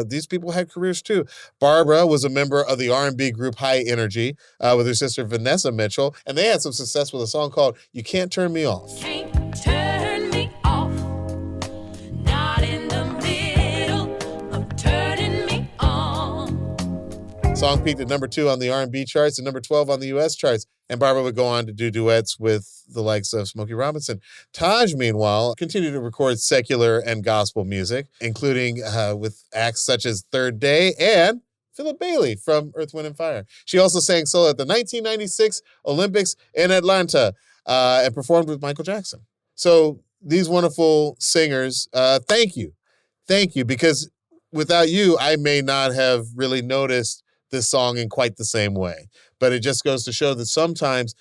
these people had careers too. Barbara was a member of the R&B group High Energy with her sister Vanessa Mitchell, and they had some success with a song called You Can't Turn Me Off. Can't turn me off. Not in the middle of turning me on. Song peaked at number 2 on the R&B charts and number 12 on the U.S. charts. And Barbara would go on to do duets with the likes of Smokey Robinson. Taj, meanwhile, continued to record secular and gospel music, including with acts such as Third Day and Philip Bailey from Earth, Wind & Fire. She also sang solo at the 1996 Olympics in Atlanta and performed with Michael Jackson. So these wonderful singers, thank you. Thank you, because without you, I may not have really noticed this song in quite the same way. But it just goes to show that sometimes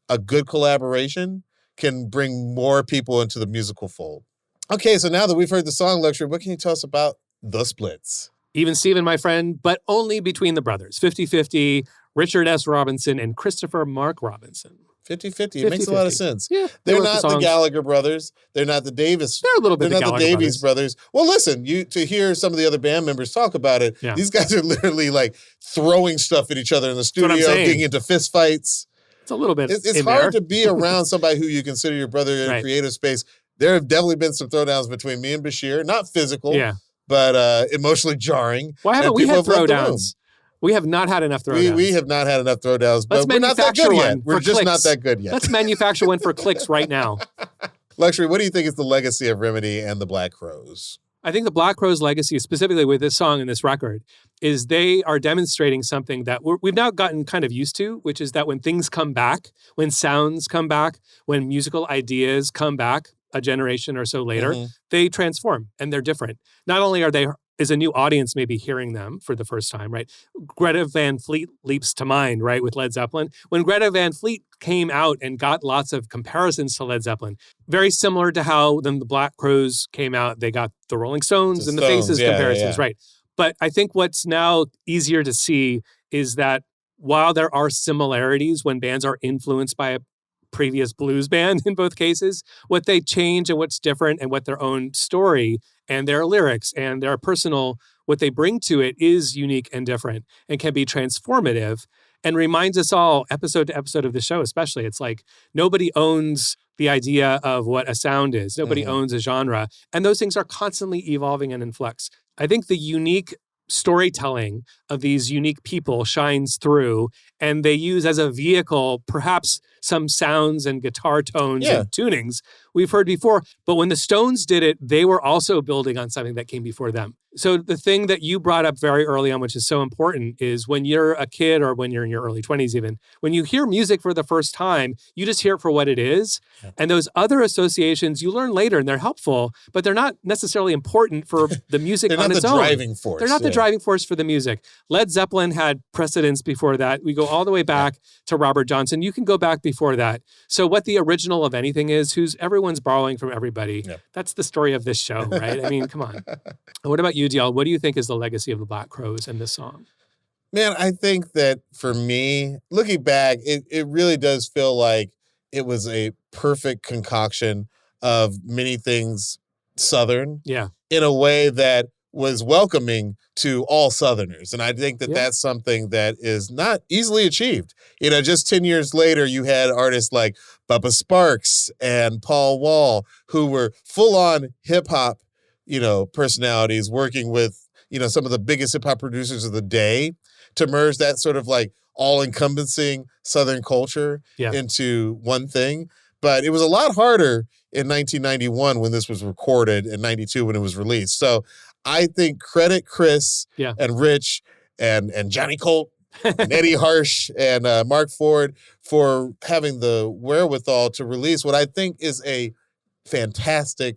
a good collaboration can bring more people into the musical fold. Okay, so now that we've heard the song, Luxury, what can you tell us about The Splits? Even Steven, my friend, but only between the brothers. 50-50, Richard S. Robinson and Christopher Mark Robinson. 50-50. It makes a lot of 50-50. sense. Yeah, they They're wrote the not the songs. Gallagher brothers. They're not the Davis. They're a little bit They're the not the Gallagher Davies brothers. Well, listen, to hear some of the other band members talk about it, Yeah. these guys are literally like throwing stuff at each other in the what studio, I'm saying. getting into fist fights. It's a little bit It's in hard there. to be around somebody who you consider your brother in a Right. creative space. There have definitely been some throwdowns between me and Bashir, not physical, Yeah. but emotionally jarring. Why haven't and we people had have left the room. throwdowns? We have not had enough throwdowns. We have not had enough throwdowns, Let's but we're not that manufacture good one yet. We're for just not clicks. that good yet. Let's manufacture one for clicks right now. Luxury, what do you think is the legacy of Remedy and the Black Crowes? I think the Black Crowes' legacy, specifically with this song and this record, is they are demonstrating something that we've now gotten kind of used to, which is that when things come back, when sounds come back, when musical ideas come back a generation or so later, Mhm. they transform and they're different. Not only are they is a new audience maybe hearing them for the first time, right? Greta Van Fleet leaps to mind, right, with Led Zeppelin. When Greta Van Fleet came out and got lots of comparisons to Led Zeppelin, very similar to how then the Black Crowes came out, they got the Rolling Stones and the Faces comparisons, right? But I think what's now easier to see is that while there are similarities when bands are influenced by a previous blues band in both cases, what they change and what's different and what their own story and their lyrics and their personal, what they bring to it is unique and different and can be transformative and reminds us all, episode to episode of the show especially, it's like nobody owns the idea of what a sound is. Nobody owns a genre. And those things are constantly evolving and in flux. I think the unique storytelling of these unique people shines through, and they use as a vehicle perhaps some sounds and guitar tones and tunings we've heard before. But when the Stones did it, they were also building on something that came before them. So the thing that you brought up very early on, which is so important, is when you're a kid or when you're in your early 20s even, when you hear music for the first time, you just hear it for what it is. And those other associations you learn later and they're helpful, but they're not necessarily important for the music on its own. They're not the driving force. They're not the driving force for the music. Led Zeppelin had precedents before that. We go all the way back to Robert Johnson. You can go back before that. So what the original of anything is, everyone's borrowing from everybody. That's the story of this show, right? I mean, come on. What about you, DL? What do you think is the legacy of the Black Crowes and this song? Man, I think that for me, looking back, it really does feel like it was a perfect concoction of many things Southern in a way that was welcoming to all Southerners. And I think that that's something that is not easily achieved. You know, just 10 years later, you had artists like Bubba Sparks and Paul Wall, who were full-on hip-hop, personalities working with, some of the biggest hip-hop producers of the day to merge that sort of like all-encompassing Southern culture into one thing. But it was a lot harder in 1991 when this was recorded and 92 when it was released. So I think credit Chris and Rich and Johnny Colt and Eddie Harsh and Mark Ford for having the wherewithal to release what I think is a fantastic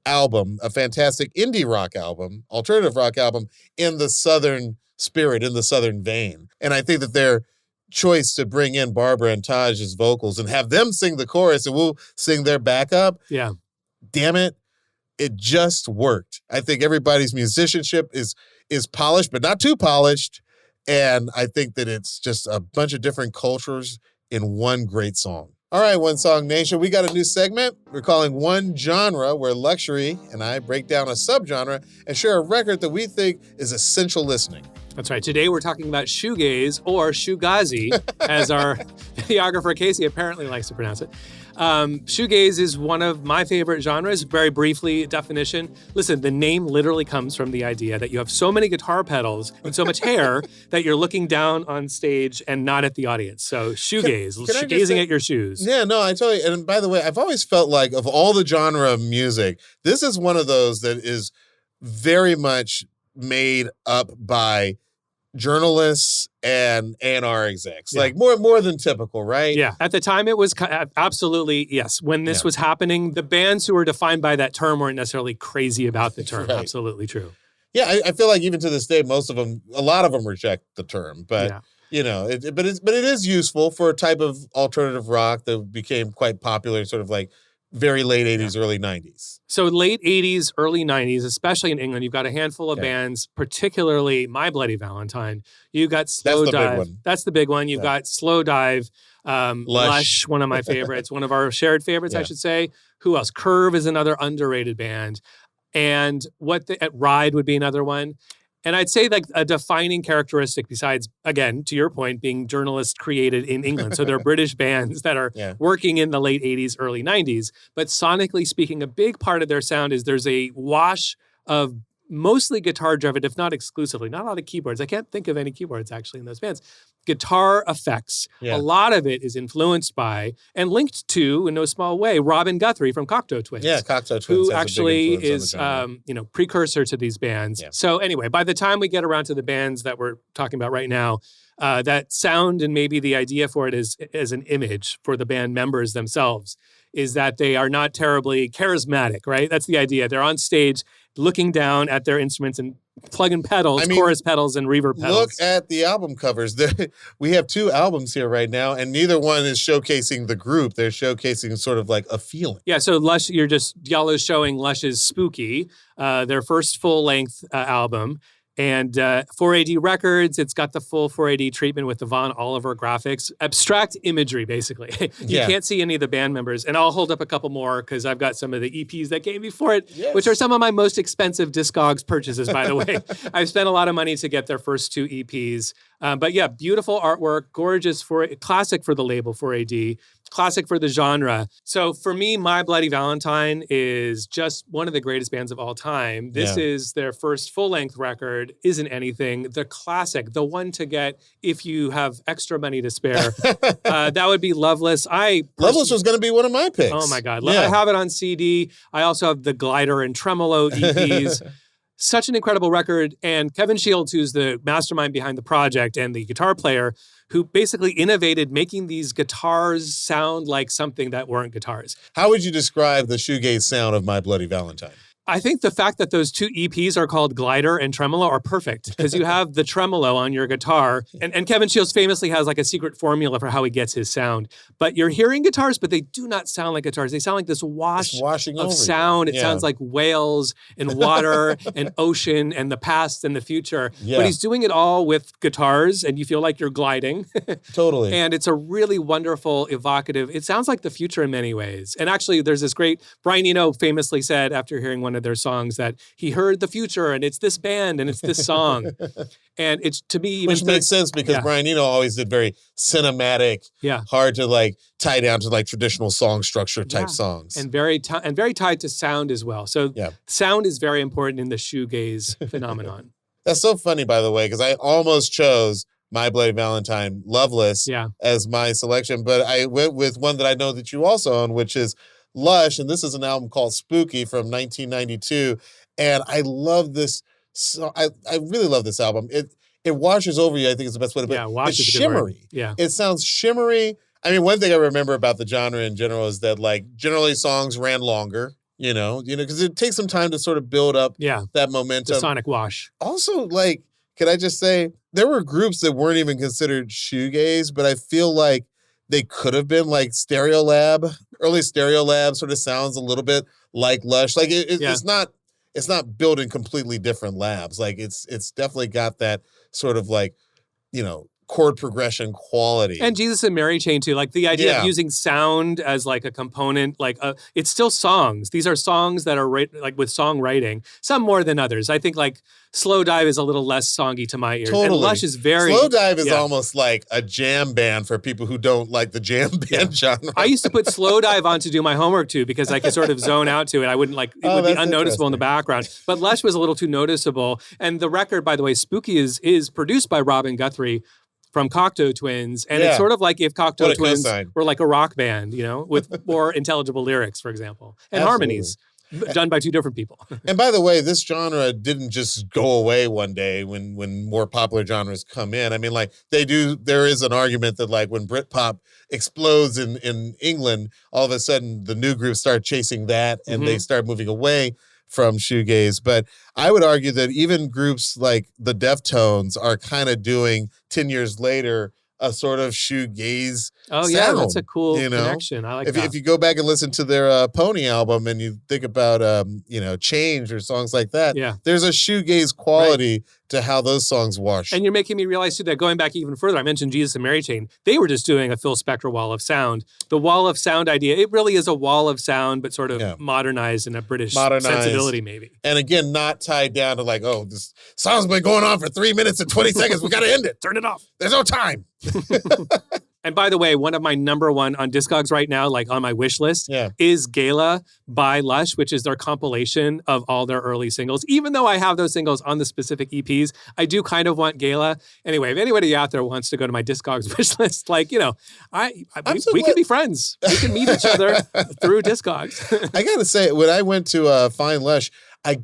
album, a fantastic indie rock album, alternative rock album in the Southern spirit, in the Southern vein. And I think that their choice to bring in Barbara and Taj as vocals and have them sing the chorus and we'll sing their backup. Yeah. Damn it. It just worked. I think everybody's musicianship is polished, but not too polished. And I think that it's just a bunch of different cultures in one great song. All right, One Song Nation, we got a new segment we're calling One Genre, where Luxury and I break down a subgenre and share a record that we think is essential listening. That's right. Today we're talking about shoegaze, or shoegazi, as our videographer Casey apparently likes to pronounce it. Shoegaze is one of my favorite genres. Very briefly, definition. Listen, the name literally comes from the idea that you have so many guitar pedals and so much hair that you're looking down on stage and not at the audience. So shoegaze, gazing at your shoes. Yeah, no, I totally. And by the way, I've always felt like of all the genre of music, this is one of those that is very much made up by journalists and A&R execs, like more than typical, right? Yeah. At the time, it was absolutely, yes. When this was happening, the bands who were defined by that term weren't necessarily crazy about the term. Absolutely true. Yeah, I feel like even to this day, a lot of them reject the term, but but it is useful for a type of alternative rock that became quite popular, sort of like very late 80s, early 90s. So late 80s, early 90s, especially in England, you've got a handful of bands, particularly My Bloody Valentine. You've got Slow Dive. That's the big one. You've got Slow Dive, Lush, one of my favorites, one of our shared favorites, I should say. Who else? Curve is another underrated band. And Ride would be another one. And I'd say like a defining characteristic besides, again, to your point, being journalist created in England. So they're British bands that are working in the late 80s, early 90s. But sonically speaking, a big part of their sound is there's a wash of mostly guitar-driven, if not exclusively, not a lot of keyboards. I can't think of any keyboards actually in those bands. Guitar effects. A lot of it is influenced by and linked to, in no small way, Robin Guthrie from Cocteau Twins. Yeah, Cocteau Twins. Who actually is, precursor to these bands. So anyway, by the time we get around to the bands that we're talking about right now, that sound and maybe the idea for it is as an image for the band members themselves is that they are not terribly charismatic, right? That's the idea. They're on stage looking down at their instruments and plugging pedals, I mean, chorus pedals and reverb pedals. Look at the album covers. We have 2 albums here right now, and neither one is showcasing the group. They're showcasing sort of like a feeling. Yeah, so Lush, Diallo's showing Lush's Spooky, their first full-length album. And 4AD Records, it's got the full 4AD treatment with the Von Oliver graphics. Abstract imagery, basically. You can't see any of the band members. And I'll hold up a couple more because I've got some of the EPs that came before it, which are some of my most expensive Discogs purchases, by the way. I've spent a lot of money to get their first 2 EPs. But yeah, beautiful artwork, gorgeous, classic for the label 4AD, classic for the genre. So for me, My Bloody Valentine is just one of the greatest bands of all time. This is their first full-length record, Isn't Anything, the classic, the one to get if you have extra money to spare. That would be Loveless. Loveless was going to be one of my picks. Oh my God. I have it on CD. I also have the Glider and Tremolo EPs. Such an incredible record. And Kevin Shields, who's the mastermind behind the project and the guitar player, who basically innovated making these guitars sound like something that weren't guitars. How would you describe the shoegaze sound of My Bloody Valentine? I think the fact that those 2 EPs are called Glider and Tremolo are perfect because you have the tremolo on your guitar. And Kevin Shields famously has like a secret formula for how he gets his sound. But you're hearing guitars, but they do not sound like guitars. They sound like this washing of sound. It sounds like whales and water and ocean and the past and the future. Yeah. But he's doing it all with guitars and you feel like you're gliding. Totally. And it's a really wonderful, evocative, it sounds like the future in many ways. And actually there's this great, Brian Eno famously said after hearing one of their songs that he heard the future and it's this band and it's this song. And it's to me, which makes sense because Brian Eno always did very cinematic, hard to like tie down to like traditional song structure type songs. And very tied to sound as well. So sound is very important in the shoegaze phenomenon. That's so funny, by the way, because I almost chose My Bloody Valentine, Loveless as my selection, but I went with one that I know that you also own, which is Lush, and this is an album called Spooky from 1992, and I love this. So I really love this album. It washes over you. I think is the best way to put it. It's shimmery. It sounds shimmery. I mean, one thing I remember about the genre in general is that like generally songs ran longer. You know, because it takes some time to sort of build up that momentum. The sonic wash. Also, like, could I just say there were groups that weren't even considered shoegaze, but I feel like they could have been like Stereolab. Early Stereolab sort of sounds a little bit like Lush. Like it's not built in completely different labs. Like it's definitely got that sort of like, chord progression quality. And Jesus and Mary Chain too. Like the idea of using sound as like a component, it's still songs. These are songs that are like with songwriting, some more than others. I think like Slow Dive is a little less songy to my ears. Totally. And Lush is very... Slow Dive is almost like a jam band for people who don't like the jam band genre. I used to put Slow Dive on to do my homework too because I could sort of zone out to it. I wouldn't it would be unnoticeable in the background. But Lush was a little too noticeable. And the record, by the way, Spooky is produced by Robin Guthrie from Cocteau Twins. And it's sort of like if Cocteau Twins were like a rock band, with more intelligible lyrics, for example, and harmonies. Done by 2 different people. And by the way, this genre didn't just go away one day when more popular genres come in. I mean, like there is an argument that like when Britpop explodes in England, all of a sudden the new groups start chasing that and they start moving away from shoegaze. But I would argue that even groups like the Deftones are kind of doing 10 years later a sort of shoegaze sound, that's a cool connection. I like that. If you go back and listen to their Pony album and you think about, Change or songs like that, there's a shoegaze quality to how those songs wash. And you're making me realize, too, that going back even further, I mentioned Jesus and Mary Chain. They were just doing a Phil Spector wall of sound. The wall of sound idea, it really is a wall of sound, but sort of modernized in a British sensibility, maybe. And again, not tied down to like, oh, this song's been going on for 3 minutes and 20 seconds. We got to end it. Turn it off. There's no time. And by the way, one of my number one on Discogs right now, like on my wish list, is Gala by Lush, which is their compilation of all their early singles. Even though I have those singles on the specific EPs, I do kind of want Gala. Anyway, if anybody out there wants to go to my Discogs wish list, we can be friends. We can meet each other through Discogs. I got to say, when I went to find Lush, I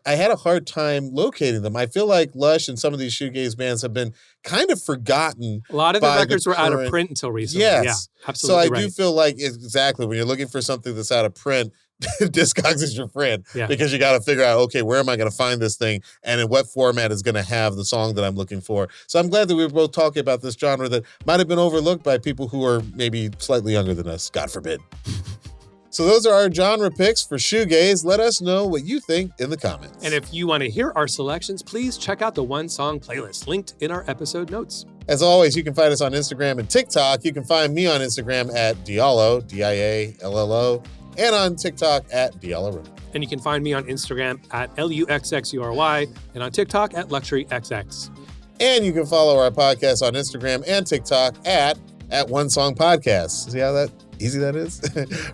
had a hard time locating them. I feel like Lush and some of these shoegaze bands have been kind of forgotten. A lot of the records were out of print until recently. Yes. Yeah, absolutely. So I do feel like exactly when you're looking for something that's out of print, Discogs is your friend Yeah. because you got to figure out, okay, where am I going to find this thing and in what format is going to have the song that I'm looking for. So I'm glad that we were both talking about this genre that might have been overlooked by people who are maybe slightly younger than us, God forbid. So those are our genre picks for shoegaze. Let us know what you think in the comments. And if you want to hear our selections, please check out the One Song playlist linked in our episode notes. As always, you can find us on Instagram and TikTok. You can find me on Instagram at Diallo, Diallo, and on TikTok at Diallo. And you can find me on Instagram at LUXXURY and on TikTok at LuxuryXX. And you can follow our podcast on Instagram and TikTok at One Song Podcast. See how that easy that is?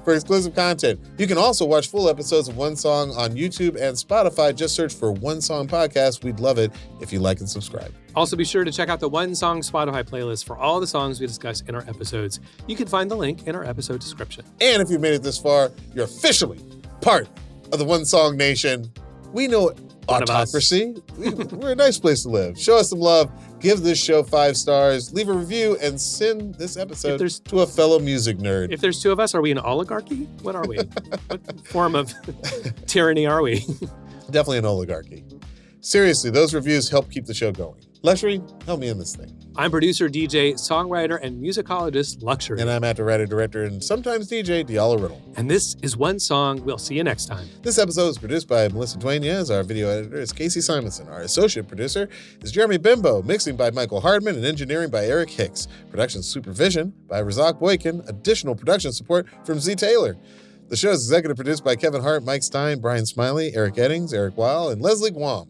For exclusive content. You can also watch full episodes of One Song on YouTube and Spotify. Just search for One Song Podcast. We'd love it if you like and subscribe. Also, be sure to check out the One Song Spotify playlist for all the songs we discuss in our episodes. You can find the link in our episode description. And if you've made it this far, you're officially part of the One Song Nation. We know One of us. autocracy. We're a nice place to live. Show us some love. Give this show 5 stars. Leave a review and send this episode to a fellow music nerd. If there's 2 of us, are we an oligarchy? What are we? What form of tyranny are we? Definitely an oligarchy. Seriously, those reviews help keep the show going. Luxury, help me in this thing. I'm producer, DJ, songwriter, and musicologist Luxury. And I'm actor, writer, director, and sometimes DJ, Diallo Riddle. And this is One Song. We'll see you next time. This episode is produced by Melissa Duenas. Our video editor is Casey Simonson. Our associate producer is Jeremy Bimbo. Mixing by Michael Hardman and engineering by Eric Hicks. Production supervision by Razak Boykin. Additional production support from Z Taylor. The show is executive produced by Kevin Hart, Mike Stein, Brian Smiley, Eric Eddings, Eric Weil, and Leslie Guam.